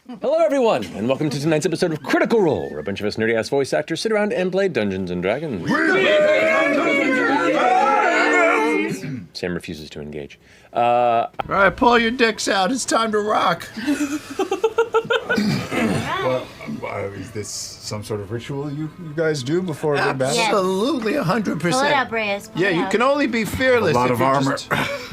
Hello, everyone, and welcome to tonight's episode of Critical Role, where a bunch of us nerdy-ass voice actors sit around and play Dungeons and Dragons. Sam refuses to engage. All right, pull your dicks out. It's time to rock. Is this some sort of ritual you guys do before a big battle? Absolutely, 100%. Pull it out, Braius. Yeah, you can only be fearless A lot if of you're armor. just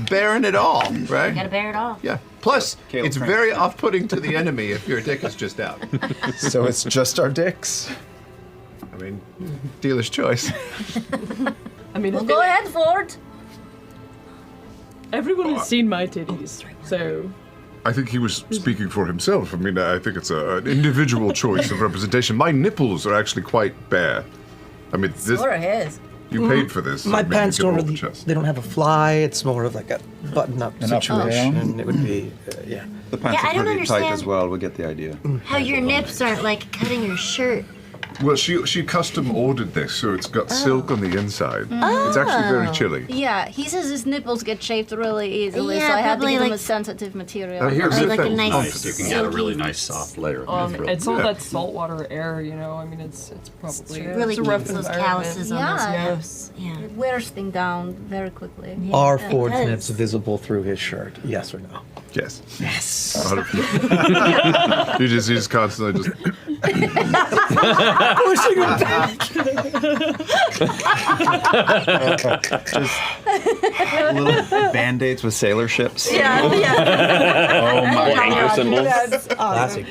bearing it all, right? You gotta bear it all. Yeah. Plus, Caleb it's Prince. very off-putting to the enemy if your dick is just out. So it's just our dicks? I mean, dealer's choice. I mean, Well, go ahead, Fjord. everyone has seen my titties, so I think he was speaking for himself. I mean, I think it's an individual choice of representation. My nipples are actually quite bare. I mean, this, Or his. you paid for this. My I mean, pants you can don't roll the really, chest. they don't have a fly. It's more of like a button-up An up and situation. down? It would be, yeah. The pants Yeah, I are don't pretty tight understand. as well. We get the idea. How your nips aren't like cutting your shirt. Well, she custom ordered this, so it's got silk on the inside. It's actually very chilly. Yeah, he says his nipples get chafed really easily, Yeah, so I had to probably give him like- a sensitive material. Here's Or the like a thing. nice You can get a really silky- nice soft layer of mithril. it's all Yeah. that saltwater air, you know. I mean, it's probably Really it's a rough keeps those environment. calluses on Yeah. those nose. Yeah. It wears things down very quickly. Are it Ford's does. nips visible through his shirt? Yes or no? Yes. Yes. 100%. You just constantly just. Little band-aids with sailor ships. Yeah, yeah. Oh my anchor symbols. Classic.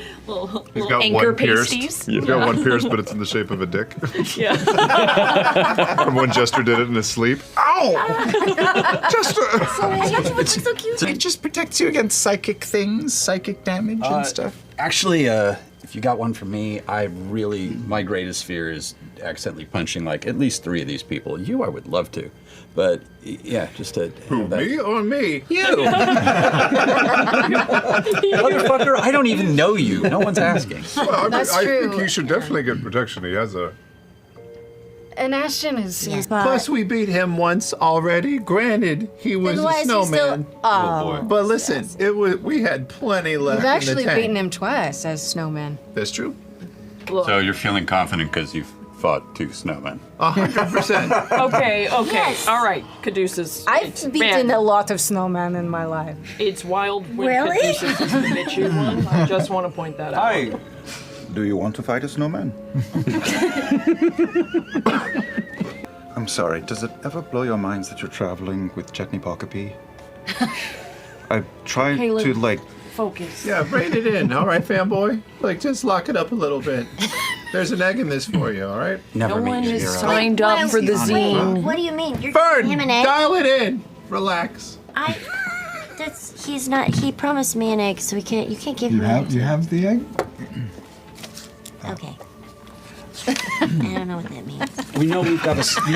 He's got anchor one pierced. pasties. He's got one pierced, but it's in the shape of a dick. Yeah. And one jester did it in his sleep. Ow! Jester! So cute. It just protects you against psychic things, psychic damage and stuff. Actually, if you got one for me, my greatest fear is accidentally punching like at least 3 of these people. You, I would love to. But yeah, just to Who, me or me? You! Motherfucker, I don't even know you. No one's asking. Well, I mean, That's I think true. he should definitely get protection. He has a. And Ashton is. Yes, Plus, we beat him once already. Granted, he was Then why a is he snowman. still? Oh, But listen, we had plenty left we've in actually the tank. beaten him twice as snowman. That's true. So you're feeling confident because you've fought 2 snowmen. 100%. Okay. Yes. All right, Cabeeceus. I've beaten a lot of snowmen in my life. It's wild when Really? Cabeeceus is the bitchy one. I just want to point that out. Hi. Do you want to fight a snowman? I'm sorry, does it ever blow your minds that you're traveling with Chetney Pockapee? I tried Caleb. to, like, Focus. Yeah, rein it in. All right, fanboy. Like, just lock it up a little bit. There's an egg in this for you, all right? Never No meet one your is hero. signed up for the zine. What do you mean? You're Fearne, giving him an egg? dial it in. Relax. He's not. He promised me an egg, so you can't give him an egg. You have the egg? Okay. I don't know what that means. We know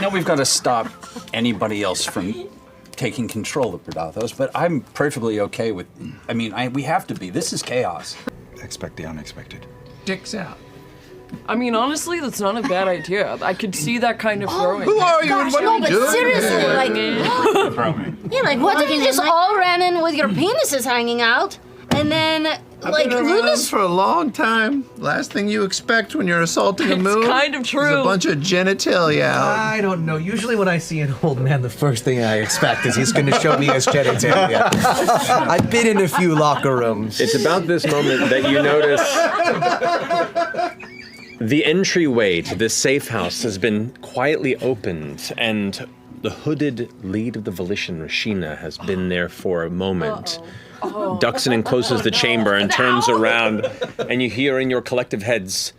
we've got to stop anybody else from taking control of Predathos, but I'm perfectly okay with. I mean, we have to be. This is chaos. expect the unexpected. Dicks out. I mean, honestly, that's not a bad idea. I could see that kind of throwing. Who are you and what no, are you but doing? seriously, like, Yeah, like what if walking you just in, like- all ran in with your penises hanging out, and then, like, I've been around Ruidus? for a long time. Last thing you expect when you're assaulting a moon kind of is true. a bunch of genitalia out. I don't know. Usually when I see an old man, the first thing I expect is he's going to show me his genitalia. I've been in a few locker rooms. It's about this moment that you notice the entryway to this safe house has been quietly opened, and the hooded lead of the Volition, Rashinna, has been there for a moment. Ducks and encloses the chamber and turns around, and you hear in your collective heads,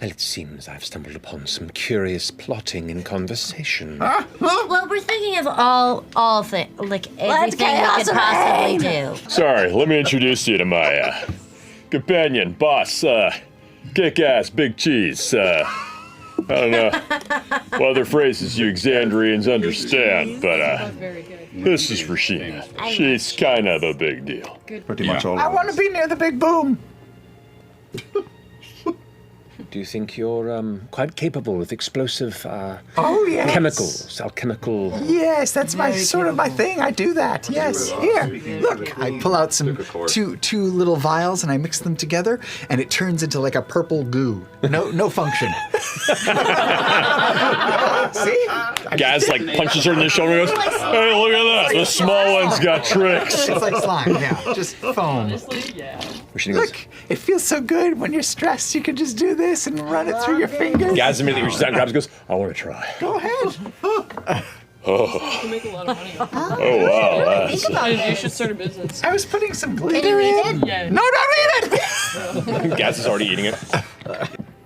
"Well, it seems I've stumbled upon some curious plotting and conversation." Well, we're thinking of all things, like everything we could possibly do. Sorry, let me introduce you to my companion, boss, kick-ass Big Cheese. I don't know what other phrases you Exandrians understand, but this is Rashinna. She's kind of a big deal. Pretty much all I of want us. to be near the big boom. Do you think you're quite capable with explosive Oh, yes. chemicals, alchemical? Yes, that's my sort of my thing. I do that. Yes. Here, look. I pull out some two little vials and I mix them together, and it turns into like a purple goo. No function. See? Gaz like punches her in the shoulder and goes, "Hey, look at that! The small one's got tricks." It's like slime. Yeah, just foam. Honestly, yeah. Look, it feels so good when you're stressed. You can just do this and run it through your fingers. Gaz immediately reaches out and grabs and goes, "I want to try." Go ahead. You make a lot of money off of Oh wow! it. You should start a business. I was putting some Can glitter you read in. it? Yeah. No, don't read it. Gaz is already eating it.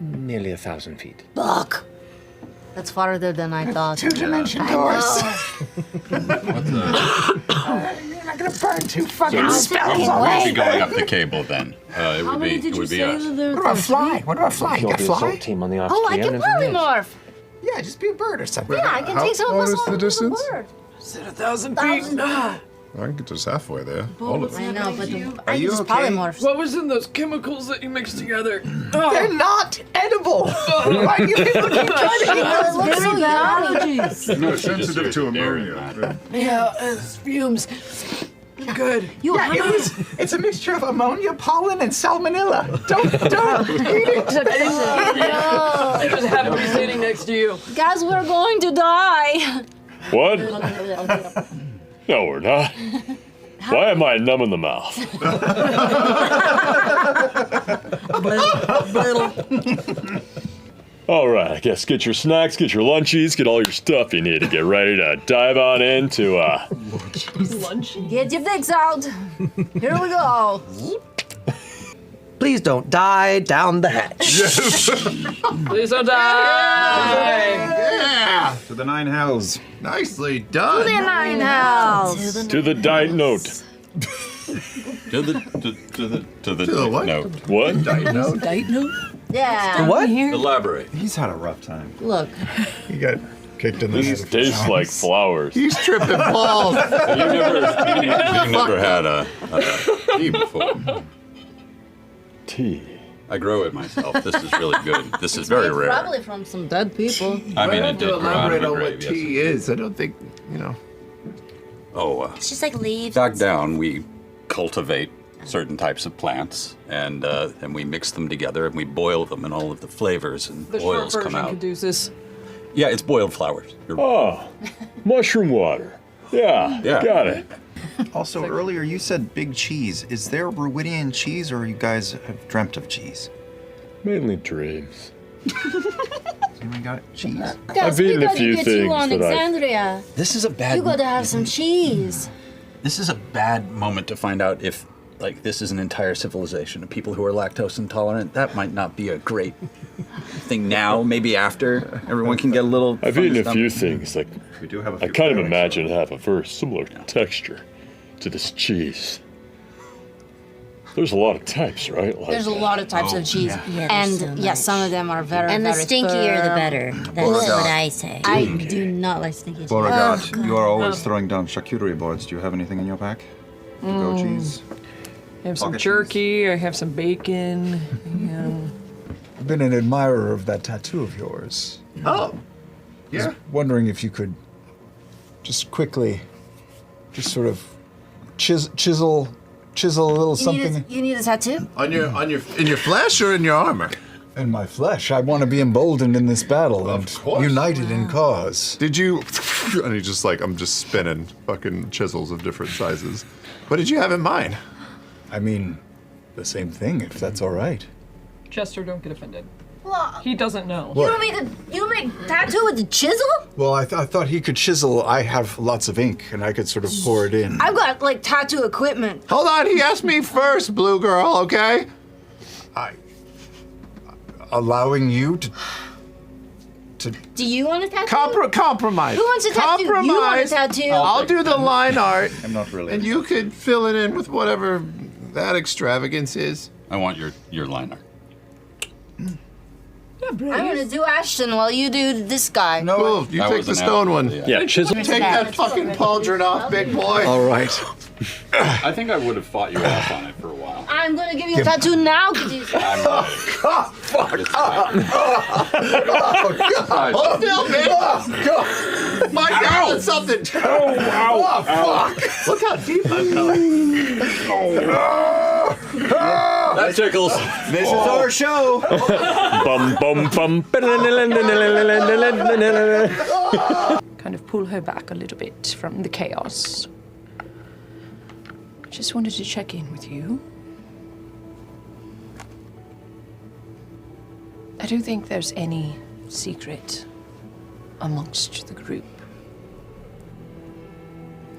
Nearly 1,000 feet. Fuck. That's farther than I thought. Two-dimension doors. You're not gonna burn two fucking spells We'd on be me. going up the cable then. It would be us. What about fly? What about fly? You You'll got be fly? assault team on the ops. Oh, I can polymorph. Yeah, just be a bird or something. Yeah, I can How take some of far us is the on distance? bird. Is it 1,000 feet? I can get us halfway there. All of I know, but I you just okay? polymorphs. What was in those chemicals that you mixed together? They're not edible. Why do you people keep trying to eat those? Looks so yummy. No, sensitive to ammonia. Yeah, it's fumes. Good. It's a mixture of ammonia, pollen, and salmonella. Don't eat it. I just happen to be sitting next to you. Guys, we're going to die. What? No, we're not. Why am I numb in the mouth? All right, I guess get your snacks, get your lunchies, get all your stuff you need to get ready to dive on into Lunchies. Get your dicks out. Here we go. Please don't die down the hatch. Please don't die. Yeah! To the 9 hells. Nicely done. Nine house. to the diet note. To the what? note. What? Yeah. What? Elaborate. He's had a rough time. Look. He got kicked in the head. This a few tastes times. like flowers. He's tripping balls. You never had a tea before. Tea. I grow it myself. This is really good. This is very rare. Probably from some dead people. I mean, I it have did to grow out of elaborate a on grave, what yes. tea is. I don't think, It's just like leaves. Back down, we cultivate certain types of plants, and we mix them together, and we boil them, and all of the flavors and The short oils come version, out. Cabeeceus. Yeah, it's boiled flowers. Oh, mushroom water. Yeah, Yeah. got it. Also, earlier you said big cheese. Is there Ruidian cheese, or you guys have dreamt of cheese? Mainly dreams. Anyone got cheese? Guys, eaten we a gotta few get things you on that I- Alexandria. This is a bad. You gotta have some cheese. This is a bad moment to find out if, like, this is an entire civilization of people who are lactose intolerant. That might not be a great thing now. Maybe after everyone can get a little. I've fun eaten a stuff. few things. Like, We do have a I few kind of pairings. imagine it have a very similar texture to this cheese. There's a lot of types, right? Like, There's a lot of types of cheese. Yeah, And there's so yes, much. some of them are very, And the very stinkier, the firm. better. That's what I say. I do not like stinky cheese. Beauregard, you are always throwing down charcuterie boards. Do you have anything in your pack? To go cheese? I have some Pocket jerky. I have some bacon. I've been an admirer of that tattoo of yours. Oh. Yeah. Wondering if you could just quickly, just sort of chisel a little something You need a tattoo? In your flesh or in your armor? in my flesh. I want to be emboldened in this battle and course. united in cause. Did you? And he just like, I'm just spinning fucking chisels of different sizes. What did you have in mind? I mean, the same thing, if that's all right. Chester, don't get offended. Well, He doesn't know. you want me to make tattoo with the chisel? Well, I thought he could chisel. I have lots of ink, and I could sort of pour it in. I've got like tattoo equipment. Hold on, he asked me first, Blue Girl, okay? Allowing you to Do you want a tattoo? Compromise. Who wants a tattoo? You want a Compromise. tattoo? I'll do the line art, I'm not really. and you could fill it in with whatever that extravagance is. I want your line art. I'm gonna do Ashton while you do this guy. No, Cool, you That take was the an stone one. apple, yeah, chisel. Take that fucking pauldron off, big boy. All right. I think I would have fought you off on it for a while. I I'm gonna give you a tattoo now, Cabeeceus. Hold still, bitch! Oh, God. My God, it's something. Fuck! Look how deep I'm going. That tickles. This is our show. Bum bum bum. Kind of pull her back a little bit from the chaos. Just wanted to check in with you. I don't think there's any secret amongst the group.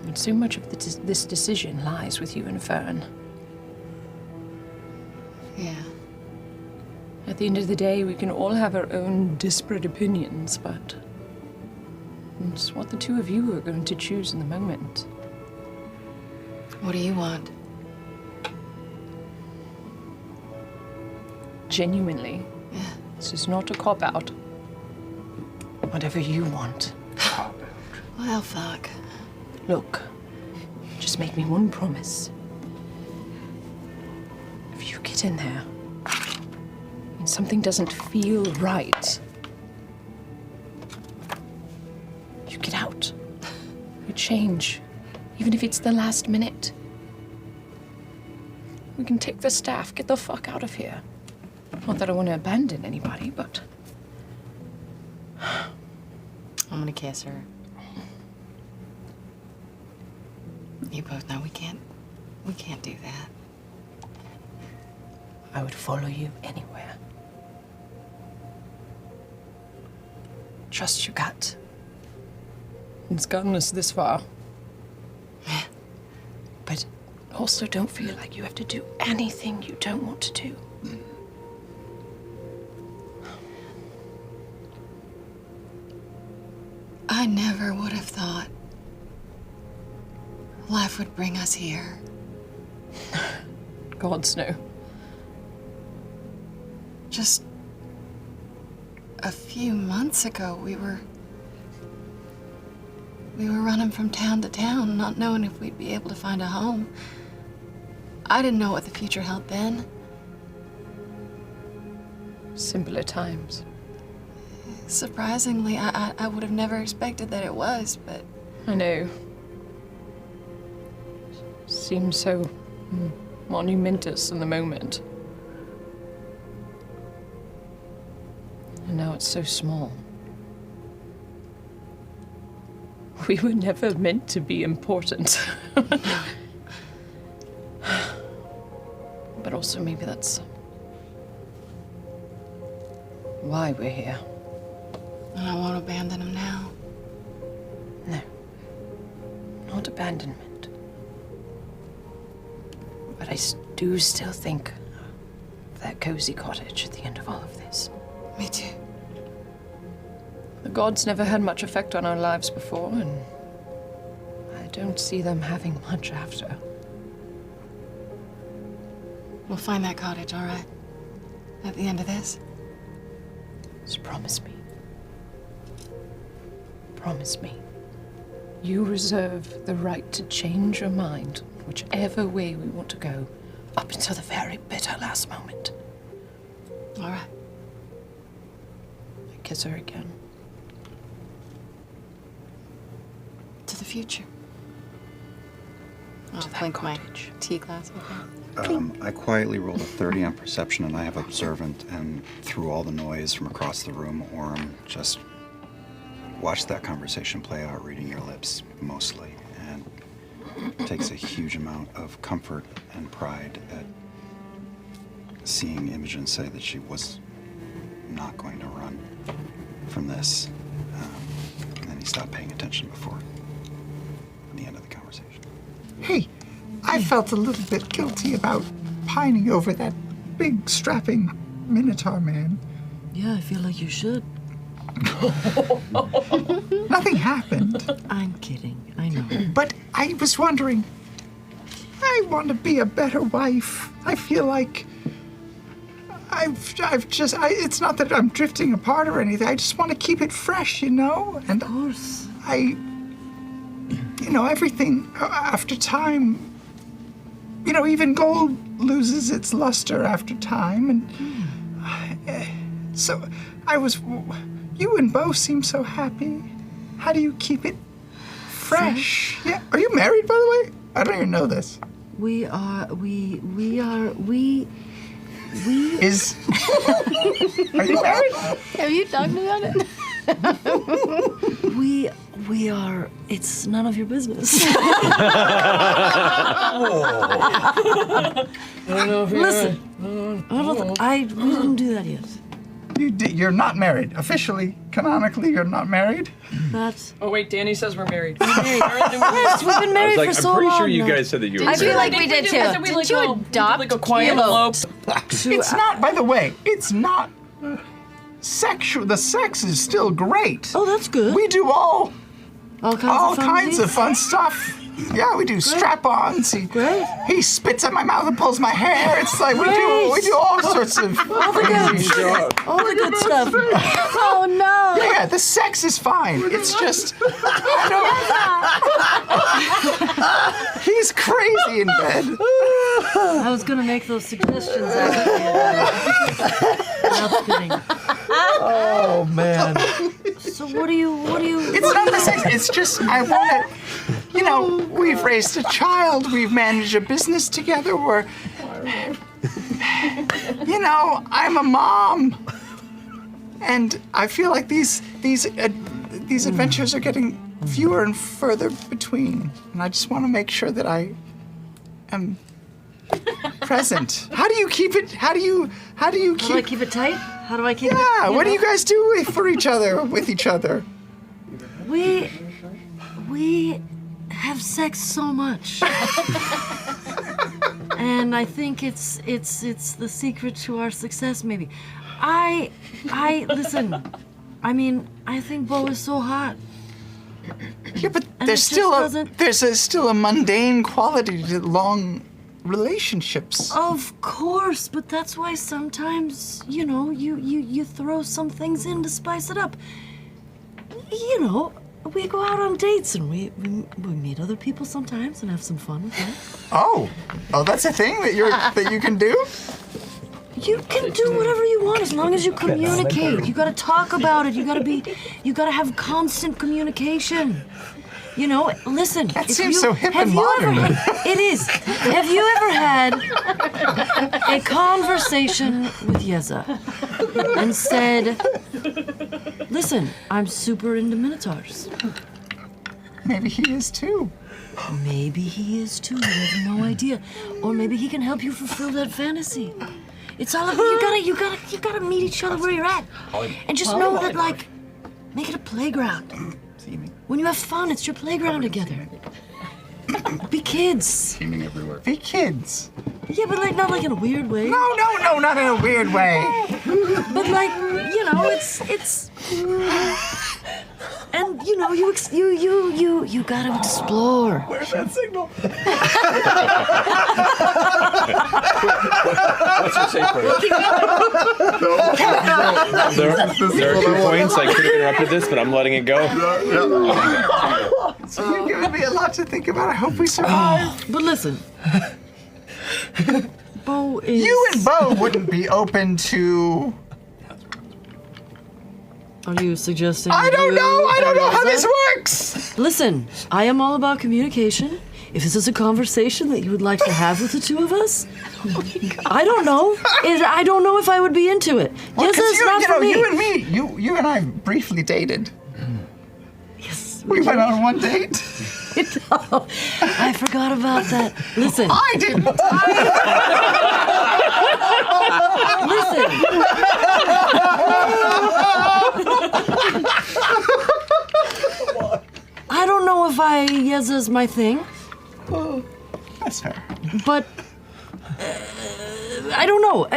And so much of this decision lies with you and Fearne. Yeah. At the end of the day, we can all have our own disparate opinions, but it's what the two of you are going to choose in the moment. What do you want? Genuinely. Yeah. This is not a cop-out. Whatever you want. Well, fuck. Look, just make me one promise. If you get in there and something doesn't feel right, you get out. You change, even if it's the last minute. We can take the staff, get the fuck out of here. Not that I want to abandon anybody, but... I'm gonna kiss her. You both know we can't do that. I would follow you anywhere. Trust your gut. It's gotten us this far. But also don't feel like you have to do anything you don't want to do. I never would have thought life would bring us here. Gods know. Just a few months ago, we were running from town to town, not knowing if we'd be able to find a home. I didn't know what the future held then. Simpler times. Surprisingly, I would have never expected that it was, but... I know. Seems so monumentous in the moment. And now it's so small. We were never meant to be important. But also maybe that's why we're here. And I won't abandon him now. No. Not abandonment. But I do still think of that cozy cottage at the end of all of this. Me too. The gods never had much effect on our lives before, and I don't see them having much after. We'll find that cottage, all right? At the end of this? Just promise me. Promise me. You reserve the right to change your mind whichever way we want to go, up until the very bitter last moment. All right. I kiss her again. To the future. I'll To that clink my cottage. tea glass with her. I quietly rolled a 30 on perception, and I have observant, and through all the noise from across the room, Orym just watched that conversation play out, reading your lips mostly, and takes a huge amount of comfort and pride at seeing Imogen say that she was not going to run from this. And then he stopped paying attention before the end of the conversation. Hey, I felt a little bit guilty about pining over that big, strapping Minotaur man. Yeah, I feel like you should. Nothing happened. I'm kidding. I know. But I was wondering, I want to be a better wife. I feel like it's not that I'm drifting apart or anything. I just want to keep it fresh, you know? And Of course. everything after time, even gold loses its luster after time, and so you and Beau seem so happy. How do you keep it fresh? Yeah. Are you married, by the way? I don't even know this. We are. Is. Are you married? Have you talked about it? We are. It's none of your business. I don't know if you're Listen, we didn't do that yet. You're not married. Officially, canonically, you're not married. That's. Oh wait, Danny says we're married. Yes, we've been married for so long. I'm pretty sure you now. guys said that you were I feel married. like we did too. Didn't you adopt a quiet elope? It's not, by the way, it's not sexual. The sex is still great. Oh, that's good. We do all kinds of fun stuff. Yeah, we do strap-ons. He spits at my mouth and pulls my hair. It's like we do all sorts of all the good stuff. Oh no! Yeah, the sex is fine. It's just he's crazy in bed. I was gonna make those suggestions. Not kidding. Oh man. So what do you? It's not the sex. It's just I want to. You know, we've raised a child. We've managed a business together. I'm a mom, and I feel like these adventures are getting fewer and further between, and I just want to make sure that I am present. How do you keep it? How do you keep? How do I keep it tight? How do I keep it? Yeah. What do you guys do for each other? With each other? We have sex so much. And I think it's the secret to our success, maybe. Listen, I think Beau is so hot. Yeah, but And there's it just still a mundane quality to long relationships. Of course, but that's why sometimes, you throw some things in to spice it up. We go out on dates and we meet other people sometimes and have some fun with them. Oh, that's a thing that you can do? You can do whatever you want as long as you communicate. You gotta talk about it. You gotta have constant communication. Listen. That seems so hip and modern. It is. Have you ever had a conversation with Yeza and said, listen, I'm super into minotaurs. Maybe he is too. Maybe he is too. You have no idea. Or maybe he can help you fulfill that fantasy. It's all about you gotta meet each other where you're at. And just know that, make it a playground. When you have fun, it's your playground together. Be kids. Be kids. Yeah, but not in a weird way. No, not in a weird way. But it's and you gotta explore. Where's that signal? What's your safe word? There are 2 points. I could have interrupted this, but I'm letting it go. So you're giving me a lot to think about. I hope we survive. But listen, Beau is. You and Beau wouldn't be open to. Are you suggesting? I don't know how this works. Listen, I am all about communication. If this is a conversation that you would like to have with the two of us, I don't know. I don't know if I would be into it. Well, Yes, it's not for me. You and me, you and I briefly dated. Yes, We went on one date. No, I forgot about that. Listen. I didn't. I don't know if Yeza's my thing. Oh, that's her. But I don't know.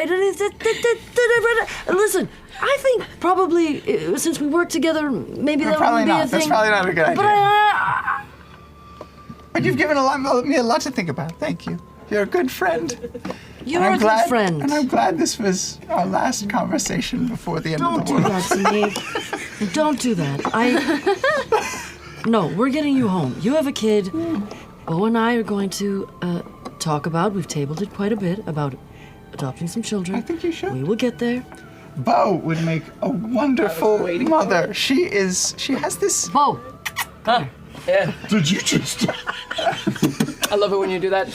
Listen, I think probably since we work together, maybe that wouldn't be a thing. That's probably not a good idea. But you've given me a lot to think about. Thank you. You're a good friend. You're a good friend. And I'm glad this was our last conversation before the end of the world. Don't do that to me. Don't do that. No, we're getting you home. You have a kid. Beau and I are going to talk about, we've tabled it quite a bit, about adopting some children. I think you should. We will get there. Beau would make a wonderful mother. She has this. Beau! Yeah. Did you just? I love it when you do that.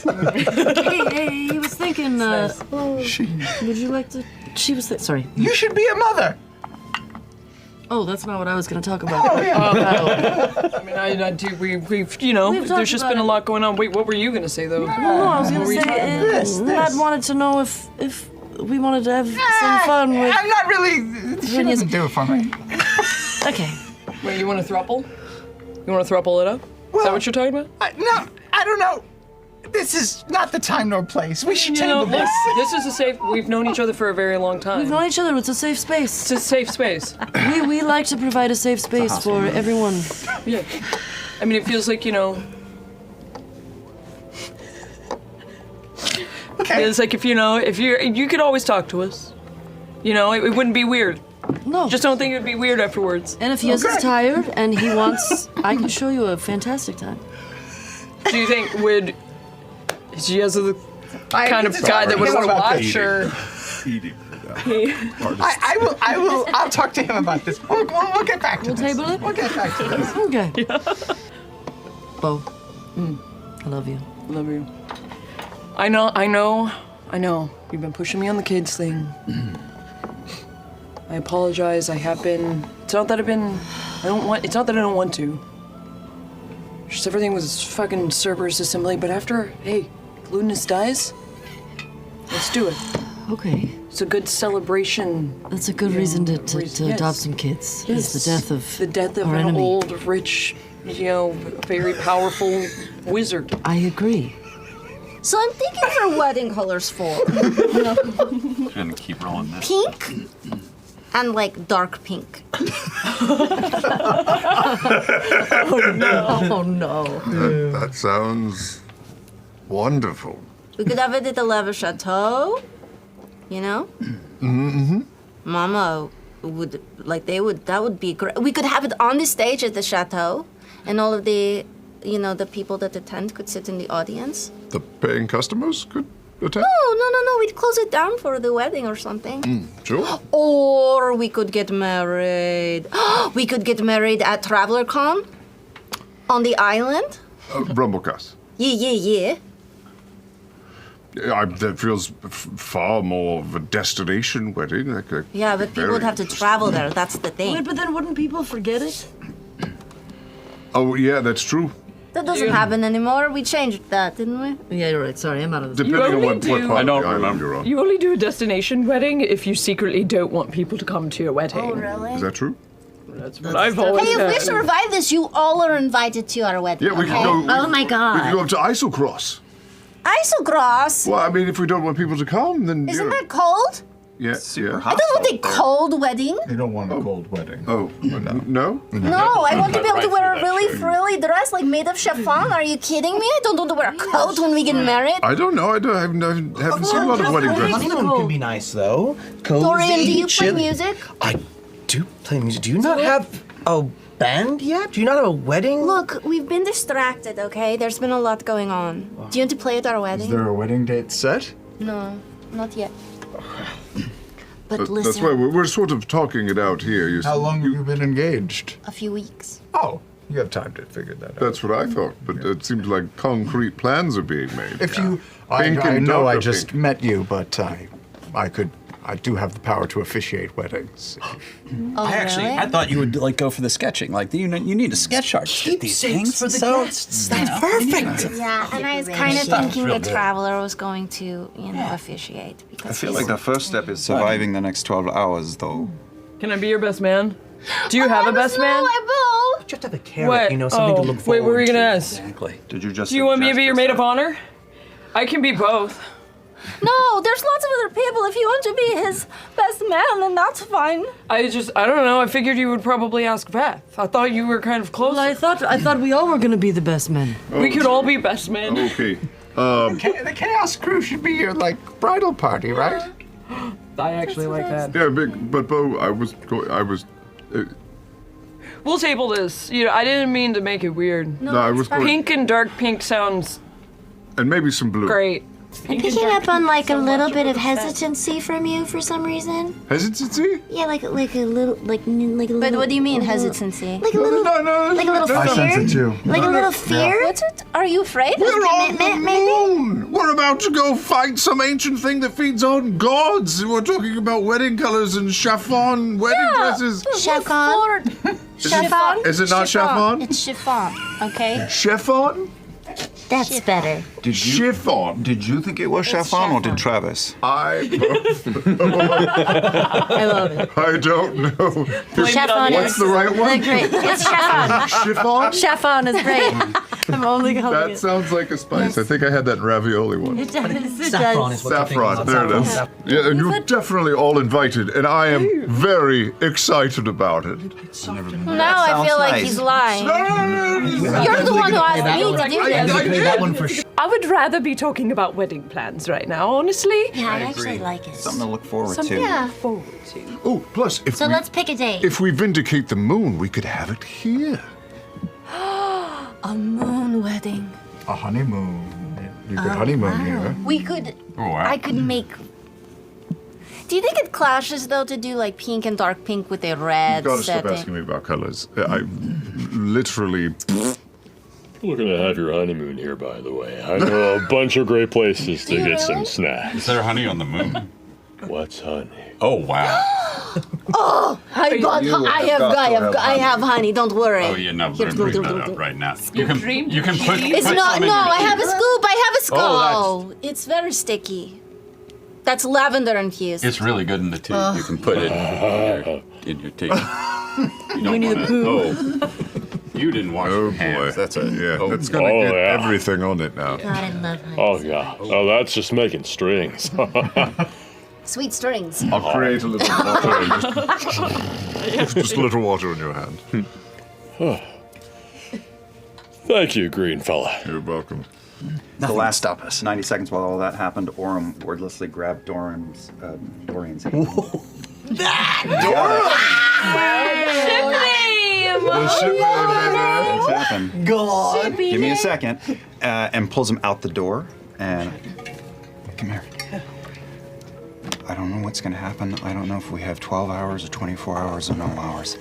Hey, he was thinking, would you like to... Sorry. You should be a mother. Oh, that's not what I was going to talk about. Oh, yeah. I mean, I do. We've you know, We've there's just talked been a about lot going on. Wait, what were you gonna say though? No, I was going to say, This. Matt wanted to know if we wanted to have some fun with... I'm not really. She doesn't do it for me. Okay. Wait, you want to throuple? You want to throuple it up? Is that what you're talking about? No, I don't know. This is not the time nor place. We should You know, table this. this is a safe. We've known each other for a very long time. We've known each other. It's a safe space. It's a safe space. We like to provide a safe space for everyone. Yeah. I mean, it feels like, you know. Okay. It's like if you could always talk to us. You know, it wouldn't be weird. No. Just don't think it would be weird afterwards. And if he is tired and he wants, I can show you a fantastic time. Do you think is he the kind of guy that would want to watch or? Eating. I'll talk to him about this. We'll get back to this. We'll table it? We'll get back to this. Okay. Beau, I love you. Love you. I know. You've been pushing me on the kids thing. I apologize. I have been. It's not that It's not that I don't want to. Just everything was fucking Cerberus assembly. But after, hey, Ludinus dies. Let's do it. Okay. It's a good celebration. That's a good reason to Yes. adopt some kids. Yes. Is the death of an our enemy. old, rich, very powerful wizard. I agree. So I'm thinking for wedding colors for Gonna keep rolling this. pink and like dark pink. Oh no. That sounds wonderful. We could have it at the Leva Chateau, you know? Mm-hmm. Mama would, that would be great. We could have it on the stage at the chateau, and all of the, the people that attend could sit in the audience. The paying customers could attend? No, we'd close it down for the wedding or something. Sure. Or we could get married. We could get married at TravelerCon on the island. Rumblecast. Yeah. That feels far more of a destination wedding. Yeah, but people would have to travel there. That's the thing. Wait, but then wouldn't people forget it? Oh, yeah, that's true. That doesn't happen anymore. We changed that, didn't we? Yeah, you're right. Sorry, I'm out of this. Depending on what part I of don't the island remember. you're on. You only do a destination wedding if you secretly don't want people to come to your wedding. Oh, really? Is that true? That's what I've always Hey, if we had. survive this, you all are invited to our wedding. Yeah, we okay? can go. Oh my We can go god. up to Isocross. Isocross. Well, I mean, if we don't want people to come, then Isn't that cold? yeah. I don't want a cold wedding. You don't want a cold wedding. Oh, no. No, I want to be able to wear a really frilly dress like made of chiffon. Are you kidding me? I don't want to wear a coat when we get married. I don't know. I haven't seen a lot of wedding dresses. Honeymoon can be nice, though. Cozy, Dorian, do you play chilly. music? I do play music. Do you not have a band yet? Do you not have a wedding? Look, we've been distracted, okay? There's been a lot going on. Do you want to play at our wedding? Is there a wedding date set? No, not yet. But That's listen, why we're sort of talking it out here. You see. How long have you been engaged? a few weeks. Oh, you have time to figure that out. That's what I thought, but it seems like concrete plans are being made. If you, Pink I and know I darker just pink. met you, but I do have the power to officiate weddings. Oh, I really? thought you would go for the sketching. Like you need a sketch artist at these things. for the So guests. that's perfect. Yeah, and I was kind of thinking the traveler was going to, officiate. I Because feel he's- like the first step is surviving the next 12 hours, though. Can I be your best man? Do you have a best man? I Just have a carrot, What? something to look forward wait, what were you gonna to. ask? Exactly. Did you just? Do you want me to be your maid of suggest honor? I can be both. No, there's lots of other people. If you want to be his best man, then that's fine. I don't know. I figured you would probably ask Veth. I thought you were kind of close. Well, I thought we all were gonna be the best men. We could all be best men. Okay. The Chaos Crew should be your bridal party, right? I actually like that. Yeah, but Beau, We'll table this. You know, I didn't mean to make it weird. No, I was Pink and dark pink sounds and maybe some blue. great. I'm picking up on like a little bit of hesitancy from you for some reason. Hesitancy? Yeah, like a little. But what do you mean hesitancy? Like a little, No. like a little fear. I sense it too. Like a little fear. What's it? Are you afraid of We're on the commitment? Maybe. moon. We're about to go fight some ancient thing that feeds on gods. We're talking about wedding colors and chiffon wedding dresses. Chiffon. Chiffon. Is it not chiffon? It's chiffon. Okay. Chiffon? That's better. Chiffon. Did you think it was chiffon or did Travis? I love it. I don't know. Chiffon What's is the right one? great. It's chiffon. Chiffon? Chiffon is great. I'm only calling That it. sounds like a spice. I think I had that in ravioli one. It does. It Saffron does. is what I think Saffron, there it is. Yeah, and you're definitely all invited, and I am very excited about it. Now I feel like he's lying. You're the one who asked me to do this. That one for sure. I would rather be talking about wedding plans right now, honestly. Yeah, I actually like it. Something to look forward to. Yeah. Forward to. Oh, plus, So let's pick a date. if we vindicate the moon, we could have it here. A moon wedding. A honeymoon. You could honeymoon here. We could. Oh, wow. I could make. Do you think it clashes though to do like pink and dark pink with a red You gotta stop setting? asking me about colors. I literally. Looking to have your honeymoon here, by the way. I know a bunch of great places to get some Is snacks. there honey on the moon? What's honey? Oh wow. Oh, I have honey. Don't worry. Oh, you're not Here, bringing that up right now. You can put. It's put not. some in No, your I tea. have a scoop. I have a scoop. Oh, it's very sticky. That's lavender infused. It's really good in the tea. You can put it in your tea. You don't Winnie the wanna- Pooh. Oh, you didn't wash your hands. That's a That's gonna Oh, get yeah. everything on it now. God, I love honey. Oh, yeah. Oh, that's just making strings. Sweet strings. I'll create a little water. Just a little water in your hand. Thank you, green fella. You're welcome. The last 90 seconds while all that happened, Orym wordlessly grabbed Dorian's hand. That's happened. God. Give me a second. And pulls him out the door. And come here. I don't know what's gonna happen. I don't know if we have 12 hours or 24 hours or no hours.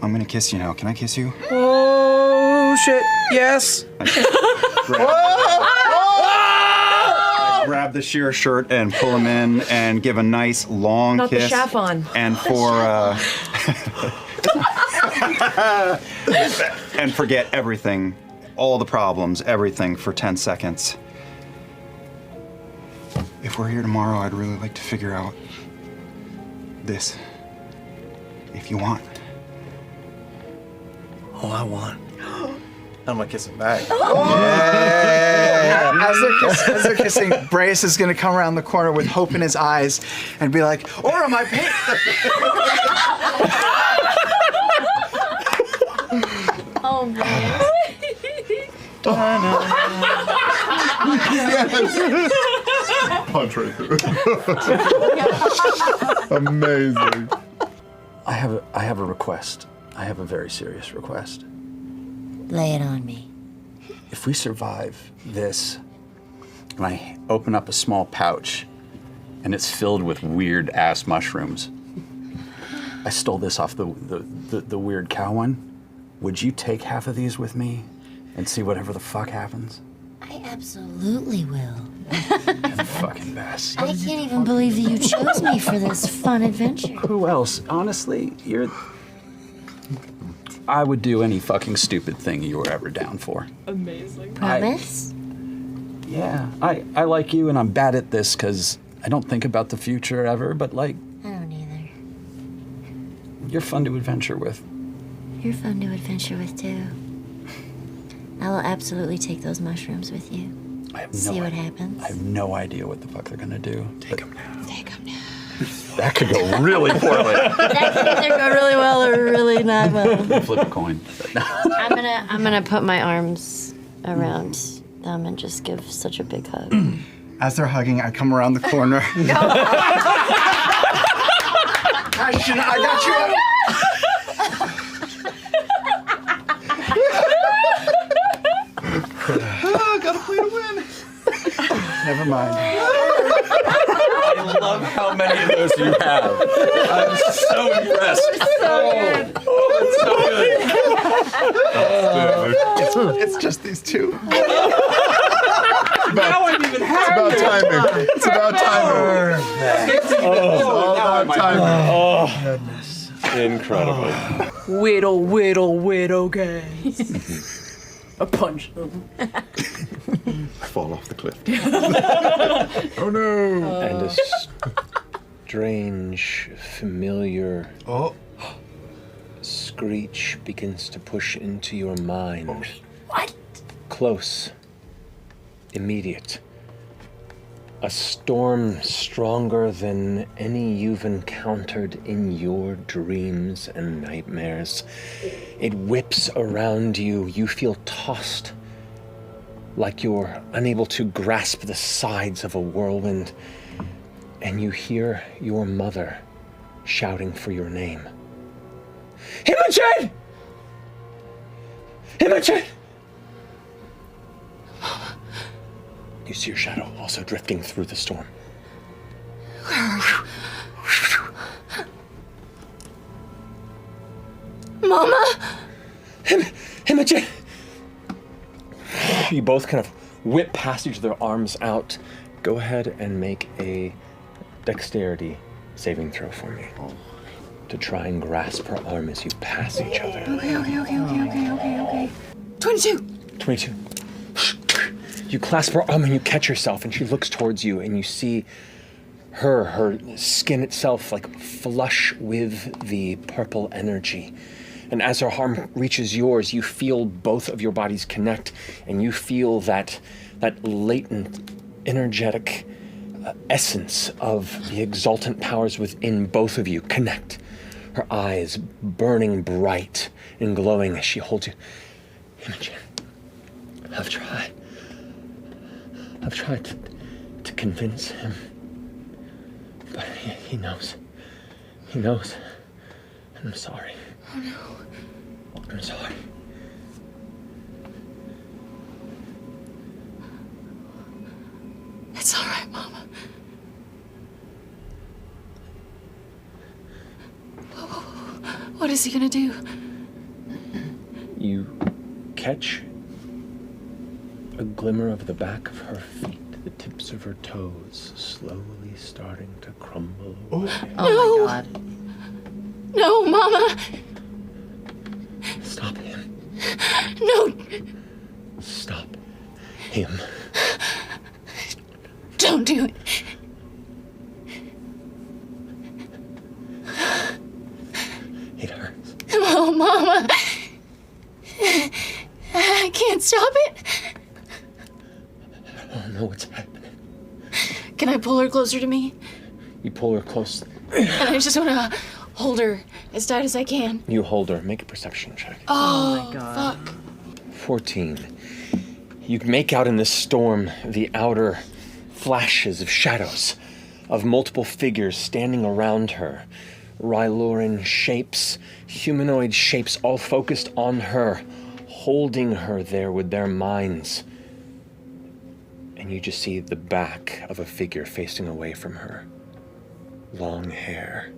I'm gonna kiss you now. Can I kiss you? Oh shit! Yes. Grab the sheer shirt and pull him in and give a nice long Not the kiss. chiffon. And and forget everything, all the problems, everything for 10 seconds. If we're here tomorrow, I'd really like to figure out this. If you want. All I want. I'm gonna kiss him back. Yeah. As they're kissing, Braius is gonna come around the corner with hope in his eyes and be like, Orym, I paid. Oh man. Punch right through. Amazing. I have a request. I have a very serious request. Lay it on me. If we survive this, and I open up a small pouch, and it's filled with weird ass mushrooms. I stole this off the weird cow one. Would you take half of these with me and see whatever the fuck happens? I absolutely will. You're the fucking best. I can't even believe that you chose me for this fun adventure. Who else? Honestly, I would do any fucking stupid thing you were ever down for. Amazing. Promise? Yeah, I like you, and I'm bad at this because I don't think about the future ever, but like, I don't either. you're fun to adventure with. You're fun to adventure with too. I will absolutely take those mushrooms with you. I have See no what idea. happens. I have no idea what the fuck they're gonna do. Take him now. Take them now. That could go really poorly. That can either go really well or really not well. Flip a coin. I'm gonna put my arms around them and just give such a big hug. As they're hugging, I come around the corner. I got you. Never mind. I love how many of those you have. I'm so impressed. It's so good. It's just these two. Now I'm even happy. It's about timing. It's about timing. It's all about timing. Goodness. Incredible. Whittle, guys. I punch them. I fall off the cliff. Oh no. And a strange, familiar screech begins to push into your mind. What? Close. Immediate. A storm stronger than any you've encountered in your dreams and nightmares. It whips around you. You feel tossed like you're unable to grasp the sides of a whirlwind. And you hear your mother shouting for your name. Imogen! Imogen! You see your shadow also drifting through the storm. Mama? Imogen! You both kind of whip past each other, arms out. Go ahead and make a dexterity saving throw for me. To try and grasp her arm as you pass each other. Okay. 22. 22. You clasp her arm and you catch yourself, and she looks towards you, and you see her skin itself like flush with the purple energy. And as her arm reaches yours, you feel both of your bodies connect, and you feel that latent, energetic essence of the exultant powers within both of you connect. Her eyes burning bright and glowing as she holds you. Imogen, I've tried to convince him, but he knows. He knows. And I'm sorry. Oh no. I'm sorry. It's all right, Mama. What is he gonna do? You catch a glimmer of the back of her feet, the tips of her toes slowly starting to crumble away. Oh my God. No, Mama. Stop him. No. Stop him. Don't do it. It hurts. Oh, Mama. I can't stop it. I don't know what's happening. Can I pull her closer to me? You pull her close. And I just want to hold her as tight as I can. You hold her. Make a perception check. Oh my God. Fuck. 14. You make out in this storm the outer flashes of shadows of multiple figures standing around her. Ryloran shapes, humanoid shapes, all focused on her, holding her there with their minds. And you just see the back of a figure facing away from her. Long hair,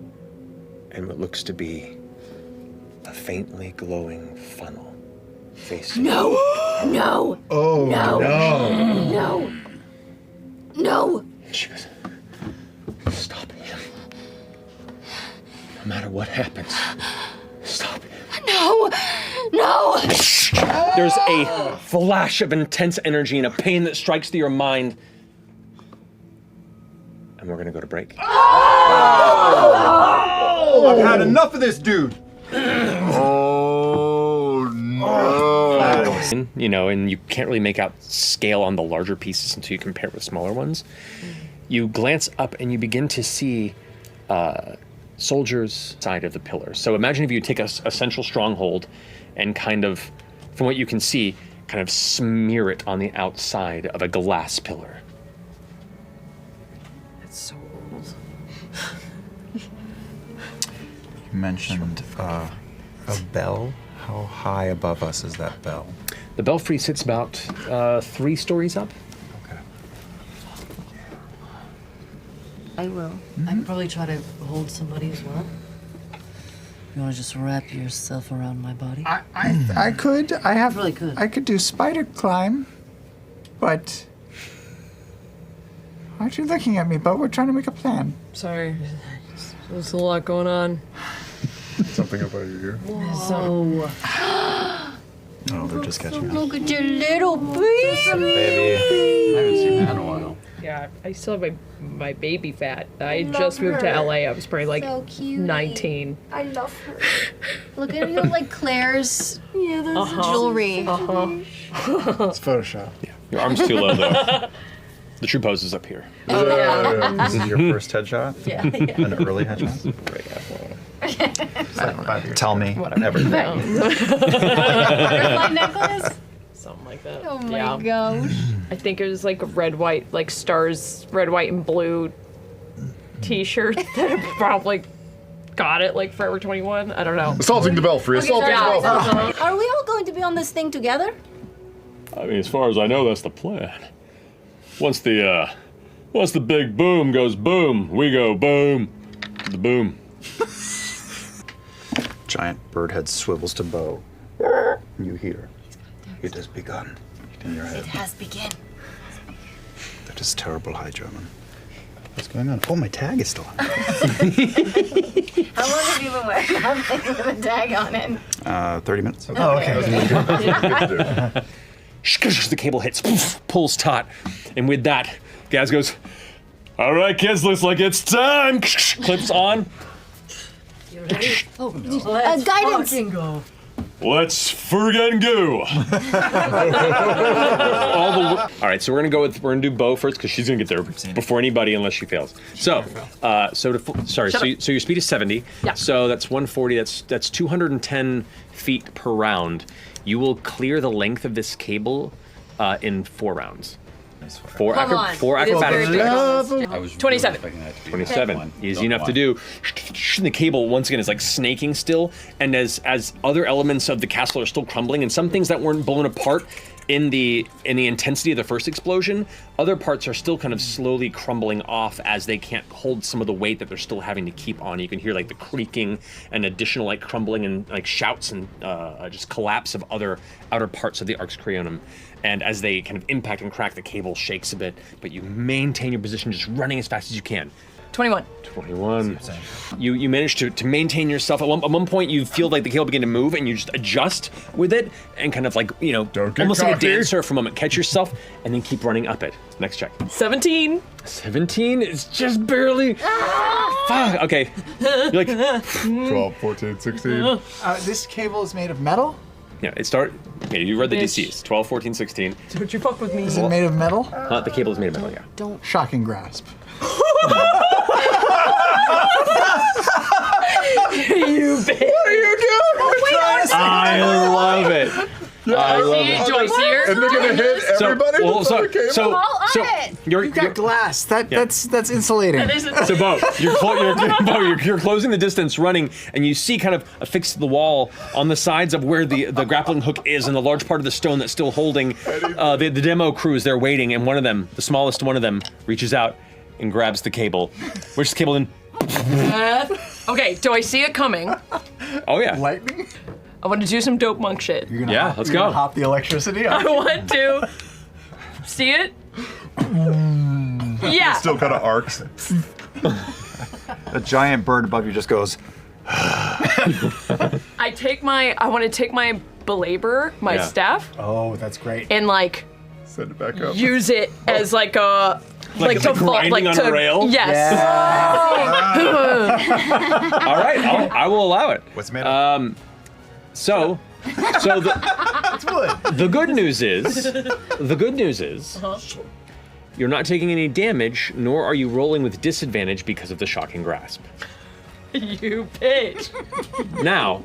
and what looks to be a faintly glowing funnel facing No! her. No! Oh, No! no. No! No! She goes, stop him. No matter what happens, stop him. No! No! There's a flash of intense energy and a pain that strikes to your mind. And we're gonna go to break. Oh, I've had enough of this dude. Oh no! You know, and you can't really make out scale on the larger pieces until you compare it with smaller ones. You glance up and you begin to see soldiers side of the pillar. So imagine if you take a central stronghold and kind of, from what you can see, kind of smear it on the outside of a glass pillar. It's so old. You mentioned a bell. How high above us is that bell? The belfry sits about 3 stories up. Okay. I will. I'd probably try to hold somebody as well. You want to just wrap yourself around my body? I could. Really could. I could do spider climb, but why aren't you looking at me? But we're trying to make a plan. Sorry. There's a lot going on. Something about you here. So. Oh, they're just catching up. Look at your little baby. I haven't seen that in a while. Yeah, I still have my baby fat. I just moved to LA. I was probably like So cute. 19. I love her. Look at you like Claire's jewelry. It's Photoshop. Your arm's too low, though. The true pose is up here. This is your first headshot? Yeah. An early headshot? Tell me everything. Butterfly necklace? Something like that. Oh my gosh. I think it was like a red, white, like stars, red, white, and blue t-shirt that I probably got it like Forever 21. I don't know. Assaulting the belfry. Assaulting the belfry. Are we all going to be on this thing together? I mean, as far as I know, that's the plan. Once the big boom goes boom, we go boom. The boom. Giant bird head swivels to Beau. You hear. It has begun in your head. It has begun. That is terrible high German. What's going on? Oh, my tag is still on. How long have you been wearing that thing with a tag on it? 30 minutes. Oh, okay. The cable hits, pulls taut, and with that, Gaz goes, "All right, kids, looks like it's time." Clips on. You ready? Oh, let's guidance. fucking go. Let's friggen go. All right, so we're gonna do Beau first because she's gonna get there before anybody unless she fails. So, so your speed is 70. Yeah. So that's 140. That's 210 feet per round. You will clear the length of this cable in 4 rounds. Four acrobatics. I was 27. Really expecting that to be 27. one. Easy enough to do. The cable once again is like snaking still, and as other elements of the castle are still crumbling, and some things that weren't blown apart in the intensity of the first explosion, other parts are still kind of slowly crumbling off as they can't hold some of the weight that they're still having to keep on. You can hear like the creaking and additional like crumbling and like shouts and just collapse of other outer parts of the Arx Creonum. And as they kind of impact and crack, the cable shakes a bit, but you maintain your position, just running as fast as you can. 21. 21. You manage to maintain yourself. At one point, you feel like the cable begin to move, and you just adjust with it, and kind of like, almost like a dancer for a moment. Catch yourself, and then keep running up it. Next check. 17. 17 is just barely. Fuck. Okay. You're like 12, 14, 16. This cable is made of metal? Yeah, you read the DCs. 12, 14, 16. Don't you fuck with me. Is it made of metal? The cable is made of metal, yeah. Don't. Shocking grasp. You bitch. What are you doing? I love it. I love it. Do I see her? And they're gonna hit everybody with the cable? You've got glass. That's insulating. So Beau, you're closing the distance, running, and you see kind of affixed to the wall on the sides of where the grappling hook is, and the large part of the stone that's still holding the demo crew is there waiting, and one of them, the smallest one of them, reaches out and grabs the cable. Which the cable in? Okay, do I see it coming? Oh yeah. Lightning? I want to do some dope monk shit. Let's go. Hop the electricity I up. want to see it. Yeah. It still kind of arcs. A giant bird above you just goes. I want to take my belabor, my staff. Oh, that's great. And like send it back up. Use it as like a to grinding on a rail? Yes. All right, I will allow it. What's made of? So the good news is, you're not taking any damage, nor are you rolling with disadvantage because of the shocking grasp. You bitch. Now,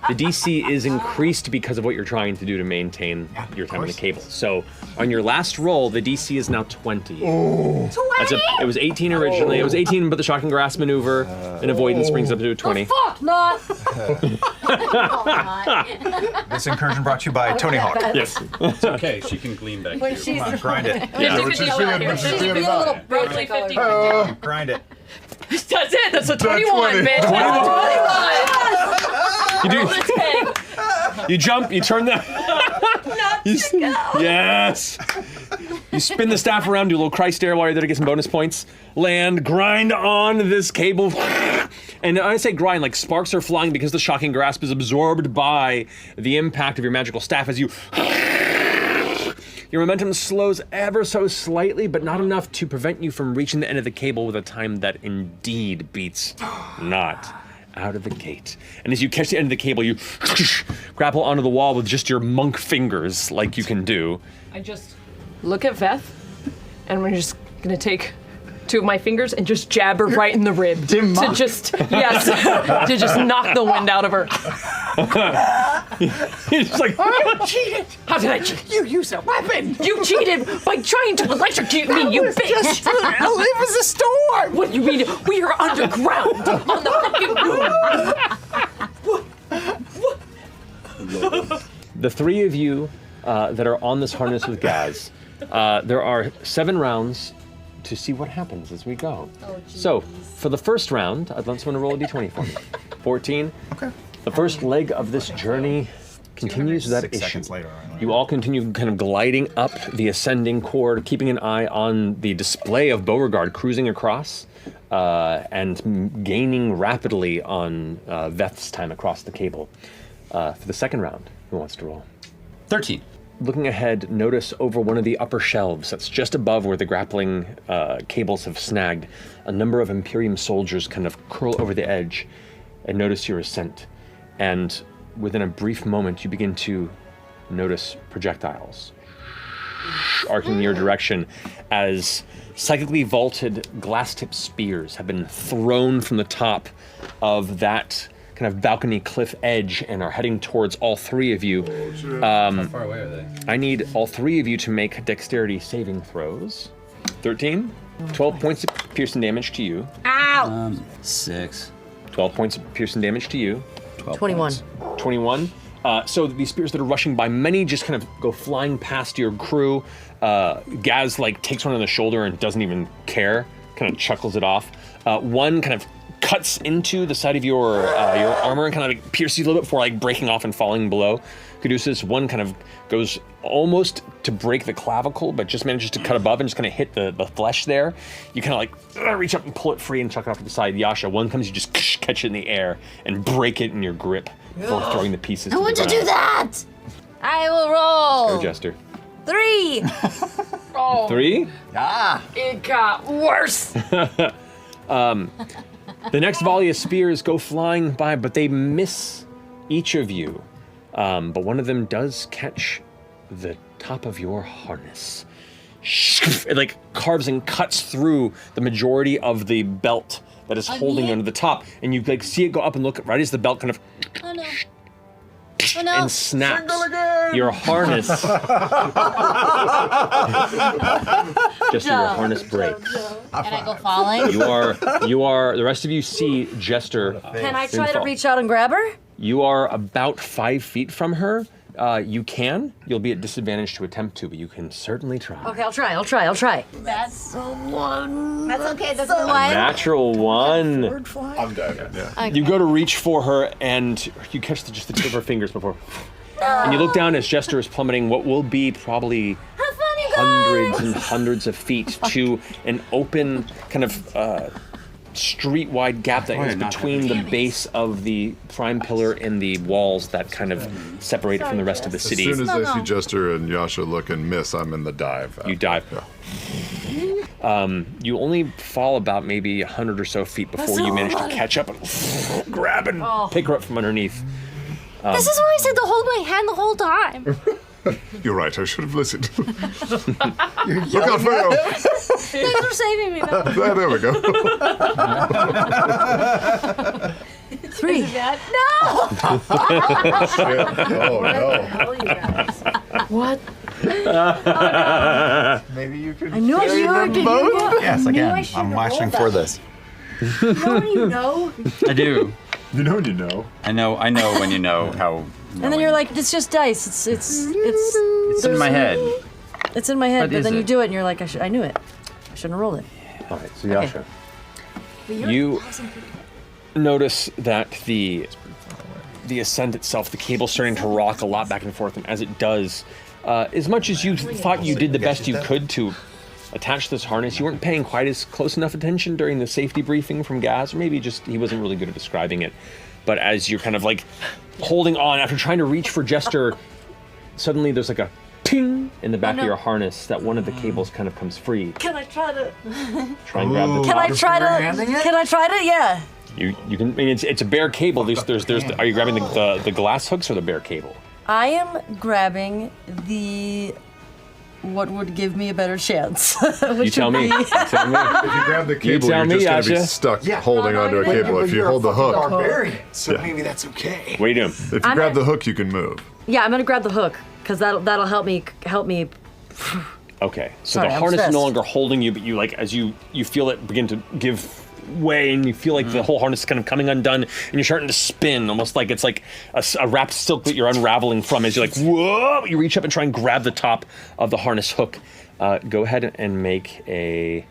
The DC is increased because of what you're trying to do to maintain your time on the cable. So on your last roll, the DC is now 20. Oh. 20? It was 18 originally. It was 18, but the shocking grasp maneuver and avoidance brings it up to a 20. Fuck, not. This incursion brought to you by Tony Hawk. Yes. It's okay. She can glean back. When she's Grind it. Yeah, which is good. She's being a little Roughly 50. Grind it. That's it. That's a 21, 20. bitch. 21. You jump, you turn the... Yes! You spin the staff around, do a little Christ stare while you're there to get some bonus points. Land, grind on this cable. And I say grind, like sparks are flying because the shocking grasp is absorbed by the impact of your magical staff as you... Your momentum slows ever so slightly, but not enough to prevent you from reaching the end of the cable with a time that indeed beats not out of the gate. And as you catch the end of the cable, you grapple onto the wall with just your monk fingers, like you can do. I just look at Veth, and we're just gonna take 2 of my fingers and just jab her right in the rib to just knock the wind out of her. He's just like, you cheated! How did I cheat? You used a weapon! You cheated by trying to electrocute me, you bitch! It was a storm! What do you mean? We are underground on the fucking moon! the 3 of you that are on this harness with Gaz, there are 7 rounds to see what happens as we go. So, for the first round, I'd like someone to roll a d20 for me. 14. Okay. The first leg of this journey continues without 6 issue. seconds later. You all continue kind of gliding up the ascending cord, keeping an eye on the display of Beauregard cruising across and gaining rapidly on Veth's time across the cable. For the second round, who wants to roll? 13. Looking ahead, notice over one of the upper shelves that's just above where the grappling cables have snagged, a number of Imperium soldiers kind of curl over the edge and notice your ascent. And within a brief moment, you begin to notice projectiles arcing in your direction as psychically vaulted glass-tipped spears have been thrown from the top of that kind of balcony cliff edge and are heading towards all 3 of you. How far away are they? I need all 3 of you to make dexterity saving throws. 13, 12 points of piercing damage to you. Ow! 6. 12 points of piercing damage to you. 21. 21. So these spears that are rushing by, many just kind of go flying past your crew. Gaz takes one on the shoulder and doesn't even care, kind of chuckles it off. One kind of cuts into the side of your armor and kind of pierces you a little bit before breaking off and falling below. Cabeeceus, one kind of goes almost to break the clavicle, but just manages to cut above and just kind of hit the flesh there. You kind of reach up and pull it free and chuck it off to the side. Yasha, one comes, you just catch it in the air and break it in your grip before throwing the pieces. I want to do that! I will roll! Go, Jester. 3! Oh, 3? it got worse! The next volley of spears go flying by, but they miss each of you. But one of them does catch the top of your harness. It carves and cuts through the majority of the belt that is holding you onto the top. And you see it go up and look right as the belt kind of Oh no. Oh no. and snaps. Your harness. Just your harness breaks. And I go falling? You are, the rest of you see Jester. Can I try to reach out and grab her? You are about 5 feet from her. You can. You'll be at disadvantage to attempt to, but you can certainly try. Okay, I'll try. That's a 1. That's okay, that's a 1. Natural 1. I'm dead. Yeah. Okay. You go to reach for her, and you catch just the tip of her fingers before. And you look down as Jester is plummeting what will be probably hundreds and hundreds of feet to an open kind of street-wide gap that is between the base of the prime pillar and the walls that kind of separate it from the rest of the city. As soon as I see Jester and Yasha look and miss, I'm in the dive. You dive. Yeah. You only fall about maybe 100 or so feet before you manage to catch up and grab and pick her up from underneath. This is why I said to hold my hand the whole time. You're right, I should have listened. Look out, Beau! Thanks for saving me. There we go. 3. No! Oh no. Hell, you guys. What? Maybe you could. I knew I should. Yes, I knew I again, should've I'm watching rolled for that. this. You know when you know? I do. You know when you know. I know when you know how. And then you're like, it's just dice. It's in my head. It's in my head, What but is then you it? do it and you're like, I knew it. I shouldn't have rolled it. All right, so Yasha, you notice that the ascent itself, the cable's starting to rock a lot back and forth, and as it does, as much as you thought you did the best you could to attach this harness, you weren't paying quite as close enough attention during the safety briefing from Gaz, or maybe just he wasn't really good at describing it. But as you're kind of like holding on after trying to reach for Jester, suddenly there's like a ting in the back of your harness that one of the cables kind of comes free. Can I try to? Try and grab the top. Can I try to? Yeah. You can. I mean, it's a bare cable. There's. Are you grabbing the glass hooks or the bare cable? I am grabbing the. What would give me a better chance? You tell me. You tell me. If you grab the cable, you're just going to be stuck holding onto a cable. If you hold the hook, So maybe that's okay. What are you doing? If you grab the hook, you can move. Yeah, I'm gonna grab the hook because that'll help me. Okay, so Sorry, the I'm harness is stressed. no longer holding you, but you like as you feel it begin to give way, and you feel like the whole harness is kind of coming undone, and you're starting to spin, almost like it's like a wrapped silk that you're unraveling from. As you're like, whoa! You reach up and try and grab the top of the harness hook. Go ahead and make a.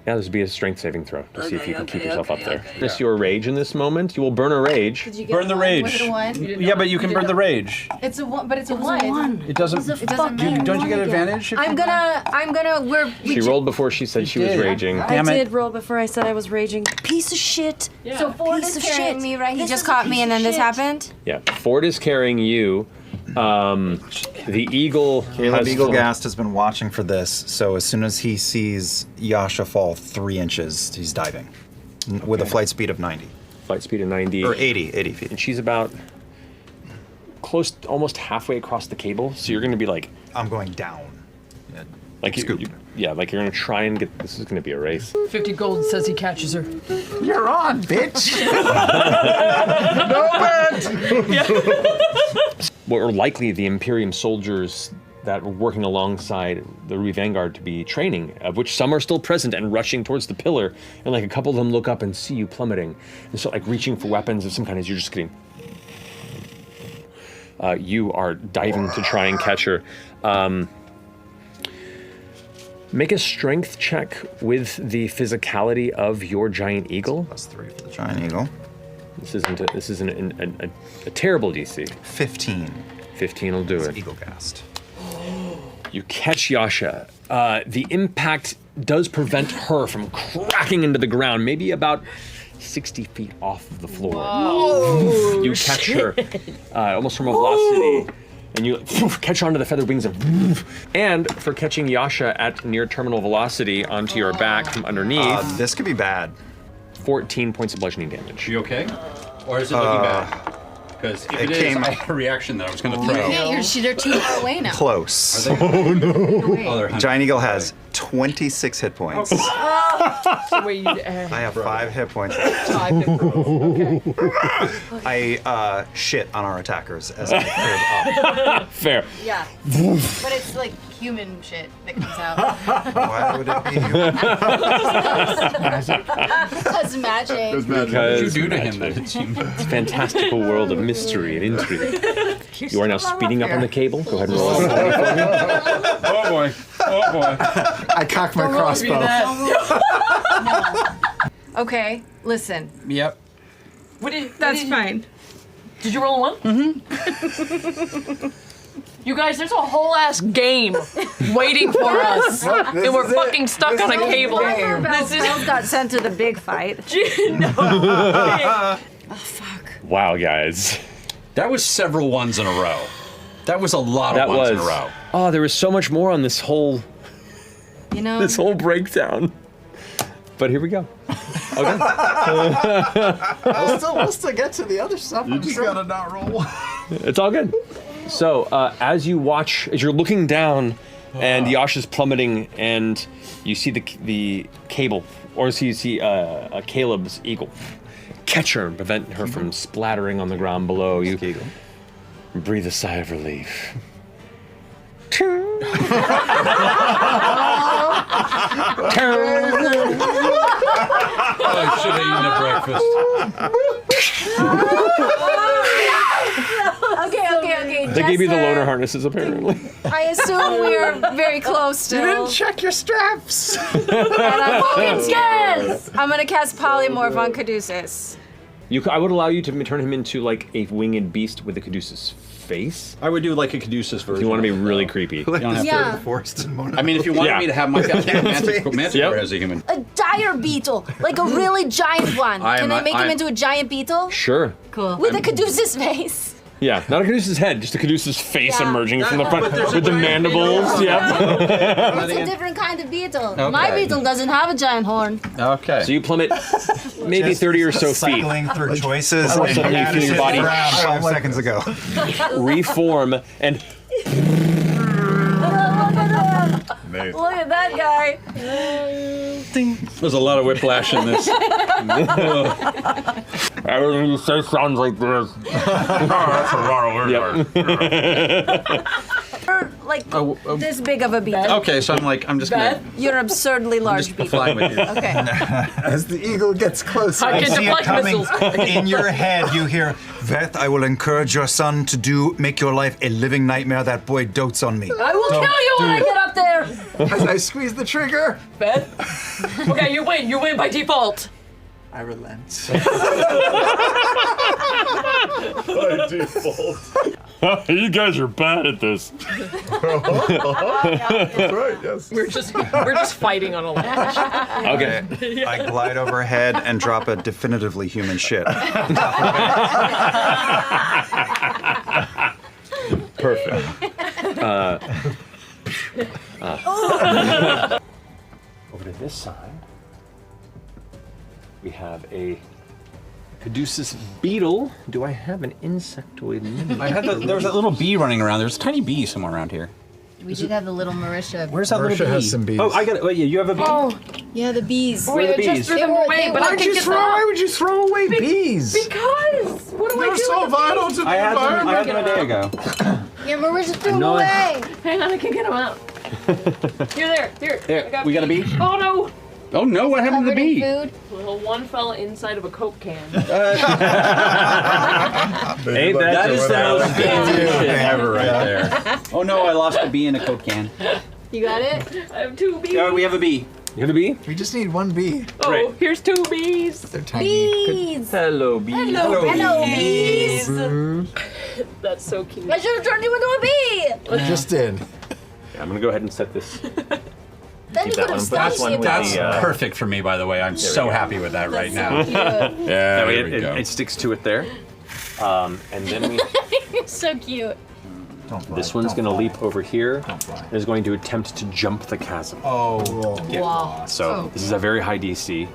Yeah, this would be a strength saving throw to see if you can keep yourself up there. Miss your rage in this moment. You will burn a rage. Did you get Burn the one? rage. Was it a 1? Yeah, but you can burn the rage. It's a 1, but it's a 1. It doesn't. It doesn't matter. Don't you get advantage? I'm gonna. She rolled before she said she was did. raging. Damn I it. did roll before I said I was raging. Piece of shit. So Fjord Piece is of carrying shit. me, right? He This just is a caught me, piece and of then this shit. happened. Yeah, Fjord is carrying you. The eagle. Caleb has Eagle flown- Gast has been watching for this, so as soon as he sees Yasha fall 3 inches, he's diving with a flight speed of 90. Flight speed of 90. Or 80 feet. And she's about close, almost halfway across the cable. So you're going to be like. I'm going down. Like Scoop. like you're going to try and get. This is going to be a race. 50 gold says he catches her. You're on, bitch. What are likely the Imperium soldiers that were working alongside the Ruby Vanguard to be training, of which some are still present and rushing towards the pillar, and like a couple of them look up and see you plummeting, and so like reaching for weapons of some kind as you're just getting. You are diving to try and catch her. Make a strength check with the physicality of your giant eagle. +3 for the giant eagle. This isn't a terrible DC. 15. 15 will do it. Eagle Gast. You catch Yasha. The impact does prevent her from cracking into the ground, maybe about 60 feet off of the floor. Whoa, you catch her almost from a velocity, and you catch onto the feather wings and for catching Yasha at near terminal velocity onto your back from underneath. This could be bad. 14 points of bludgeoning damage. You okay? Or is it looking bad? Because if it is, I had a reaction that I was going to throw. They're too far away now. Close. Oh, no. Giant Eagle has 26 hit points. Wait, I have 5 hit points. 5 hit points. Okay. I shit on our attackers as I curve up. Fair. Yeah. But it's like human shit that comes out. Why would it be human? That's magic. What did you do to him that it's human? It's a fantastical world of mystery and intrigue. You are now speeding up on the cable. Go ahead and roll it for me. Oh boy. Oh boy. I cock my crossbow. Okay, listen. Yep. That's fine. Did you roll a 1? Mm-hmm. You guys, there's a whole ass game waiting for us, and we're fucking stuck on a cable. Bells got sent to the big fight. No. Wow, guys. That was several ones in a row. That was a lot of ones in a row. Oh, there was so much more on this whole This whole breakdown. But here we go. Okay. We'll still get to the other stuff. You just gotta not roll. It's all good. So as you're looking down, and Yasha's plummeting, and you see the cable, or you see Caleb's eagle catch her and prevent her from splattering on the ground below. You breathe a sigh of relief. I should have eaten at breakfast. Okay. They gave you the loner harnesses, apparently. I assume we're very close still. You didn't check your straps. And I'm fucking scared. I'm gonna cast polymorph on Cabeeceus. I would allow you to turn him into like a winged beast with a Cabeeceus face. I would do like a Caduceus version. If you want to be really creepy. Yeah. I mean, if you wanted me to have my Manticore Yep. as a human. A dire beetle, like a really giant one. Can I make him I'm- into a giant beetle? Sure. Cool. With a Cabeeceus face. Yeah, not a Caduceus head, just a Caduceus face Yeah. emerging from the front with the mandibles. Yeah. It's a different kind of beetle. Okay. My beetle doesn't have a giant horn. Okay. So you plummet maybe 30 or so feet. Cycling through choices. All of a sudden you feel your body around 5 seconds ago. reform and Look at that guy. There's a lot of whiplash in this. everything you say sounds like this. That's a lot of Yep. You're like this big of a beetle. Okay, so I'm just gonna. You're absurdly large beetle. Fly with you. Okay. As the eagle gets closer, I I can see it deflect coming. missiles. In your head, you hear, Veth, I will encourage your son to make your life a living nightmare. That boy dotes on me. I will kill you when I get up there. as I squeeze the trigger. Veth? Okay, you win. You win by default. I relent. By default. You guys are bad at this. That's right, yes. We're just fighting on a ledge. Okay. I glide overhead and drop a definitively human shit. Perfect. Over to this side, we have a Caduceus beetle. Do I have an insectoid? There was that little bee running around. There's a tiny bee somewhere around here. We did have the little Marisha. Where's that Marisha little bee? has some bees. Oh, I got it. Wait, yeah, you have a bee. Oh, yeah, the bees. Wait, I just threw them away, but I can get them. Why would you throw away bees? Because what do I They're do? so vital to the I had environment. them a day ago. Yeah, Marisha threw them know it. away. Hang on, I can get them out. Here. There, we got a bee? Oh no! Oh no, what happened to the Covered in bee? food. Well, one fell inside of a Coke can. Ain't that That is the most fancy shit ever right Yeah. there. Oh no, I lost a bee in a Coke can. You got it? I have 2 bees. Oh, we have a bee. You have a bee? We just need one bee. Oh, Right. here's 2 bees. They're tiny. Bees. Hello, bee. Hello, bees. That's so cute. I should have turned you into a bee. We just did. Yeah, I'm gonna go ahead and set this. Then you that could have one. stopped That's one me. with That's the, perfect for me, by the way. I'm so happy with that right now. So Yeah, That way there we go. it sticks to it there. And then we, cute. You're so cute. this one's gonna leap over here and is going to attempt to jump the chasm. Oh, Wow. So this is a very high DC.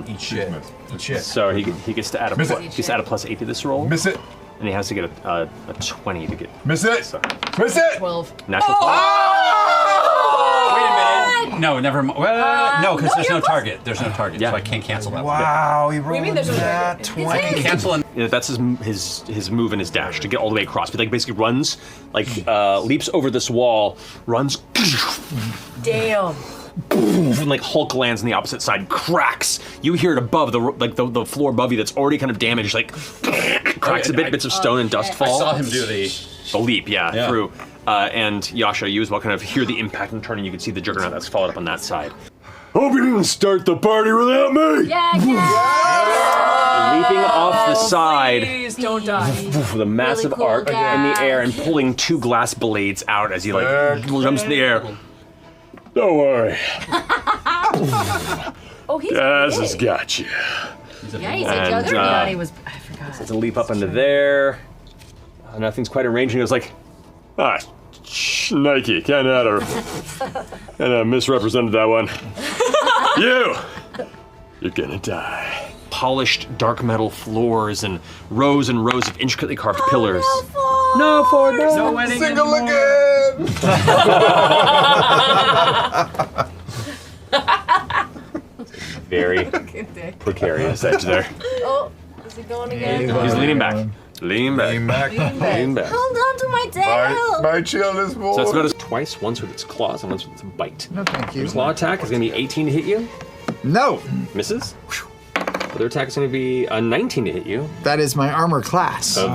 Eat shit. Eat shit. So he gets to add a Miss plus, it. he gets to add a plus 8 to this roll, Miss it. and he has to get a 20 to get Miss it. so, Miss it. 12. natural 20. Wait a minute. No, never mind. No, because there's no target. There's no target, Yeah. so I can't cancel that. Wow, he do you mean rolled there's no that target? 20. Cancel and Yeah, that's his move and his dash to get all the way across. He like basically runs, like leaps over this wall, runs, Damn. and like Hulk lands on the opposite side, cracks. You hear it above the floor above you that's already kind of damaged, like cracks a bit, bits of stone and dust I fall. saw him do the. The leap, yeah. Yeah. Through. And Yasha, you as well kind of hear the impact and turn, and you can see the juggernaut that's followed up on that side. Hope you didn't start the party without me. Yeah. Leaping off the side, Please don't die. with a massive cool arc in the dash. air and pulling 2 glass blades out as he like jumps in the air. Don't worry. Oh, he's Gaz big. has got you. Yeah, he's a And, juggernaut. He was. I forgot. It's a leap up into there. Nothing's quite arranged, and he goes like, Nike, kind of misrepresented that one. You're gonna die. polished dark metal floors and rows of intricately carved pillars. No, Fjord, no. No wedding Single anymore. again. very precarious edge there. Oh, is he going again? He's leaning back. Lean back. Lean back. Hold on to my tail. My chill is more. So it's noticed twice, once with its claws and once with its bite. No, thank you. Claw attack is going to be 18 to hit you. No. Misses. Other attack is going to be a 19 to hit you. That is my armor class. So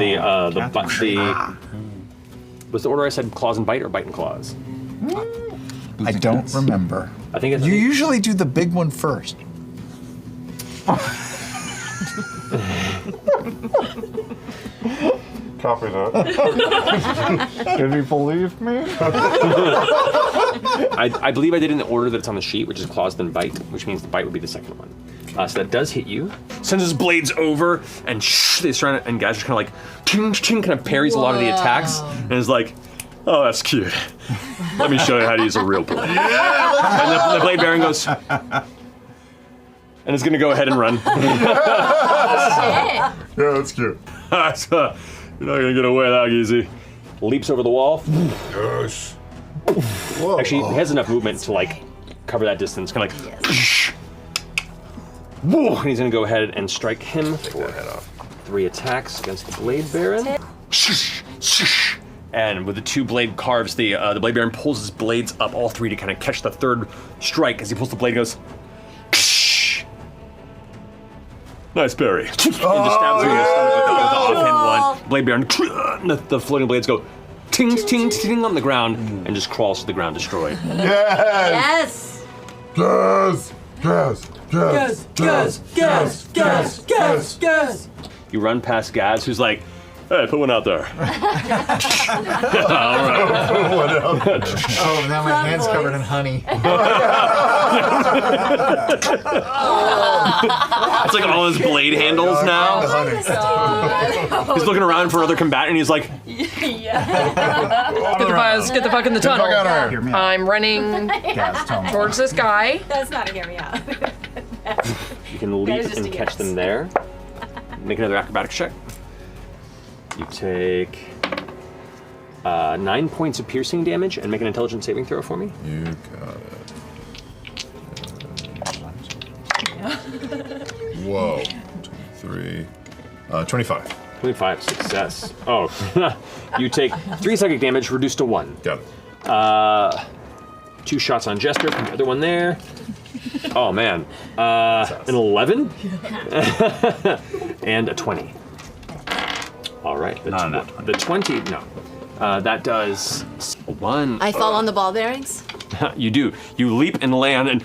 was the order I said claws and bite or bite and claws? I don't remember. I think it's You usually do the big one first. Copy that. Can you believe me? I believe I did in the order that it's on the sheet, which is claws then bite, which means the bite would be the second one. So that does hit you. Sends his blades over, and they surround it, and Gaz just kind of like, ting, ting, kind of parries a lot of the attacks, and is like, oh, that's cute. Let me show you how to use a real blade. And the blade bearing goes, and it's gonna go ahead and run. Yeah, that's cute. So, you're not gonna get away that easy. Leaps over the wall. Yes. Actually, he has enough movement to like cover that distance. Kind of like, whoa, and he's gonna go ahead and strike him for 3 attacks against the Blade Baron. And with the 2 blade carves, the Blade Baron pulls his blades up, all 3, to kind of catch the 3rd strike. As he pulls the blade, goes, nice berry. And just stabs him in the stomach with the offhand one. Blade Baron, the floating blades go ting, ting, ting on the ground, and just crawls to the ground, destroyed. Yes. Yes. Yes. Gus. You run past Gaz, who's like, hey, put one out there. All right. Oh, now my hand's covered in honey. It's like all his blade handles now. He's looking around for another combatant, and he's like, Get the fuck in the tunnel. I'm running towards this guy. That's not a hear me out. you can leap and catch them there. Make another acrobatics check. You take 9 points of piercing damage and make an intelligence saving throw for me. You got it. Whoa. 2, 3. 25. 25, success. Oh, you take 3 psychic damage, reduced to 1. Got it. 2 shots on Jester from the other one there. Oh man, an 11 and a 20. All right, the 20, no. That does 1. I fall on the ball bearings. You do. You leap and land and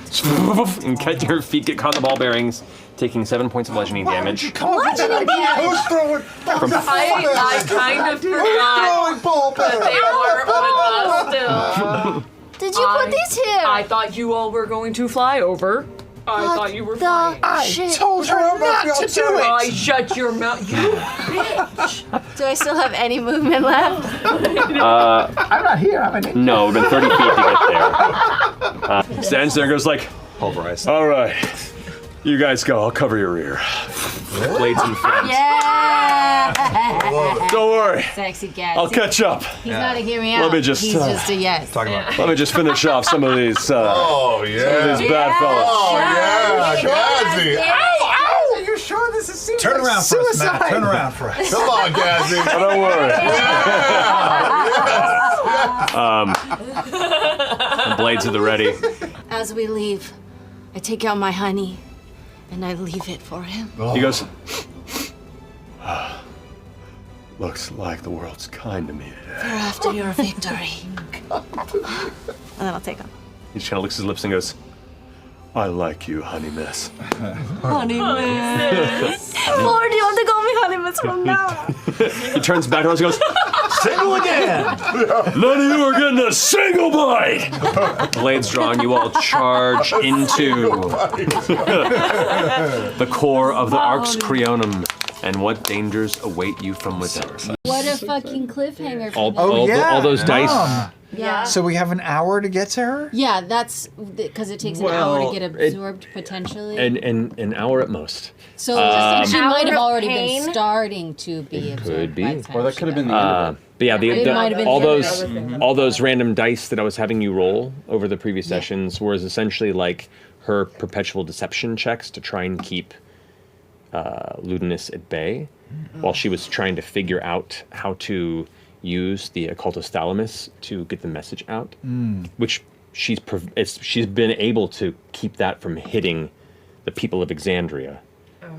catch your feet get caught in the ball bearings, taking 7 points of bludgeoning damage. Bludgeoning damage? Who's throwing? I kind of forgot that they weren't with us still. Did you put these here? I thought you all were going to fly over. I thought you were flying. I told her not to do it. I shut your mouth, you bitch. Do I still have any movement left? I'm not here. I'm in. No, it's been 30 feet to get there. Stands there and goes like, Pulverized. all right, you guys go, I'll cover your rear. Blades in front. Yeah! Don't worry, Sexy Gaz. I'll catch up. He's not a hear me out. Let me just, He's just a yes. Talk about Let me just finish off some of these, Oh, yeah. these bad fellas. Oh, yeah. Gazzy. Are you sure this is serious? Turn around for us, Matt. Turn around for us. Come on, Gazzy. Don't worry. The blades at the ready. As we leave, I take out my honey and I leave it for him. He goes, looks like the world's kind to me today. For after your victory. And then I'll take him. He just kind of licks his lips and goes, I like you, honey miss. Honey miss. Lord, you want to call me honey miss from now? He turns back to us and goes, single again! None of you are getting a single bite! Blades drawn, you all charge into the core of the Arx Creonum. And what dangers await you from within? What a fucking cliffhanger. All those dice. Yeah. So we have an hour to get to her? Yeah, that's because it takes an hour to get absorbed potentially. And an hour at most. So she might have already been starting to be absorbed. Could be. by the time Or that could have been the end of it. But yeah, It might have been all those random dice that I was having you roll over the previous sessions was essentially like her perpetual deception checks to try and keep Ludinus at bay, while she was trying to figure out how to use the occultist thalamus to get the message out, which she's been able to keep that from hitting the people of Exandria.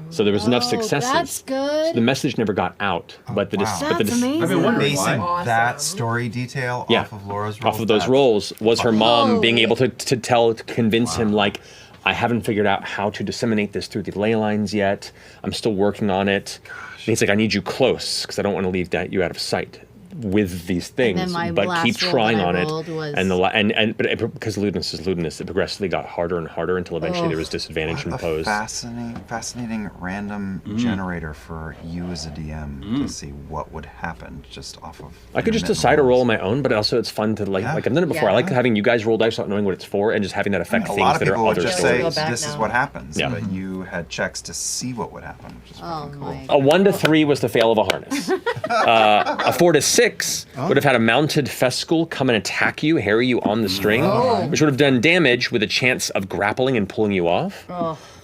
So there was enough successes. That's good. So the message never got out, but the amazing. I've been wondering Basing why. that story detail off of Laura's rolls. off of those rolls was her mom being able to convince him, like, I haven't figured out how to disseminate this through the ley lines yet. I'm still working on it. And he's like, I need you close because I don't want to leave you out of sight with these things, but keep trying on it. But because Ludinus is Ludinus, it progressively got harder and harder until eventually there was disadvantage imposed. Fascinating random generator for you as a DM to see what would happen just off of. I could just decide to roll on my own, but also it's fun to like I've done it before. I like having you guys roll dice without knowing what it's for and just having that affect things that are other just stories. say this is what happens, but you had checks to see what would happen, which is cool. A 1 to 3 was the fail of a harness. A 4 to 6 would have had a mounted fescul come and attack you, harry you on the string, which would have done damage with a chance of grappling and pulling you off.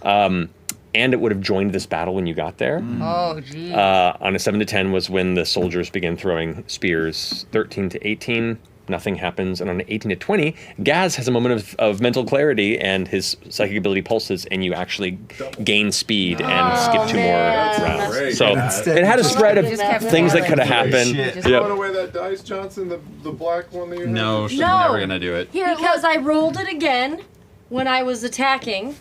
And it would have joined this battle when you got there. Oh, geez. On a 7 to 10 was when the soldiers began throwing spears. 13 to 18, nothing happens. And on an 18 to 20, Gaz has a moment of mental clarity and his psychic ability pulses, and you actually gain speed and skip 2 more rounds. So it had a spread of things that could have happened. Just throw away that dice, Johnson, the black one that you No, she's never gonna do it. Because I rolled it again when I was attacking,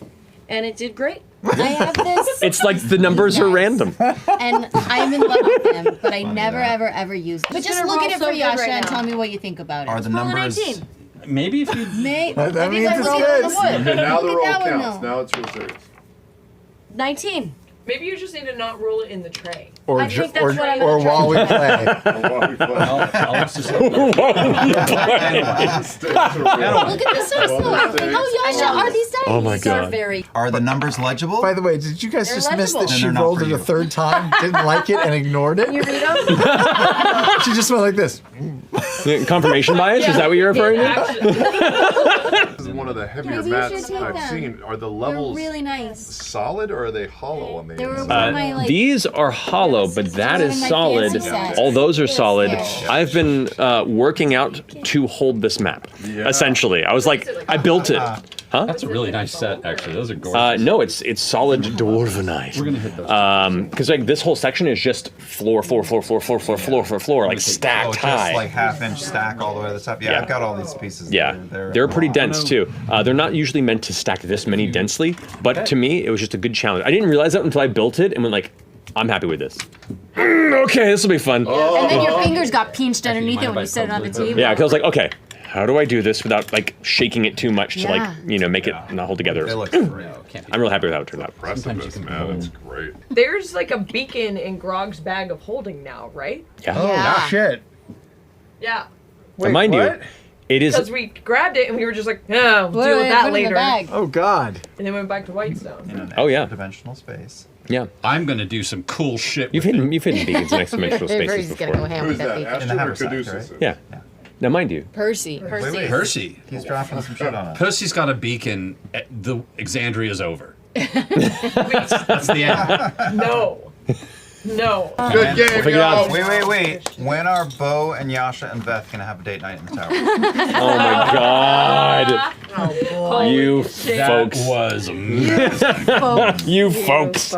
and it did great. I have this, It's like the numbers are random. and I'm in love with them, but I never, ever use it. But It's just gonna look roll at it so for good Yasha right and now. tell me what you think about it. Are the Roll a numbers? 19. Maybe if you. That means it's roll good. on the wood. Now the Look roll at that one, counts. though. Now it's real serious. 19. Maybe you just need to not roll it in the tray. Or, I think that's what I'm or gonna while we play. Alex just Look at this so slow. Oh, Yasha, are these dice? Oh my These are god. very. Are the numbers legible? By the way, did you guys They're just miss that legible. she Then they're not rolled for it you. a third time, didn't like it, and ignored it? You read them? She just went like this. Confirmation bias? Is that what you're referring to? This is one of the heavier Maybe you should mats take I've them. seen. Are the They're levels really nice. solid or are they hollow on the They were inside? one of my, like, These are hollow, but that is in my solid. fancy set. All those are Yes, solid. yes. I've been working out to hold this map, essentially. I was like, I built it. Huh? That's a really nice set, actually. Those are gorgeous. No, it's solid dwarvenite. We're gonna hit those. Because like this whole section is just floor, like stacked just high. like half-inch stack all the way to the top. Yeah, I've got all these pieces. Yeah, they're pretty dense too. They're not usually meant to stack this many densely, but to me, it was just a good challenge. I didn't realize that until I built it and went like, I'm happy with this. Okay, this will be fun. And then your fingers got pinched underneath it when you set it on the table. Yeah, because I was like, okay, how do I do this without like shaking it too much to Yeah. like, make it not hold together? They look great. I'm real happy with how it turned out. Impressiveness, man. That's great. There's like a beacon in Grog's bag of holding now, right? Yeah. Yeah. Shit. Yeah. But mind you, it is. Because we grabbed it and we were just like, no, we'll Put deal it- with that put it in the later. bag. Oh, God. And then went back to Whitestone. In an Oh, yeah. dimensional space. Yeah, I'm gonna do some cool shit. you've with hidden beacons next dimensional spaces Everybody's gonna go before. ham Who's with that that? beacon. Ashton or haversack, Cabeeceus? right? Yeah. Now, mind you, Percy. it. Percy. He's dropping some shit on us. Percy's got a beacon. The Exandria's over. That's the end. No. No. Good game, figure it out. guys. Wait. When are Beau and Yasha and Veth gonna have a date night in the tower? oh my god, Oh, boy. you Shit. folks, Was amazing. you folks.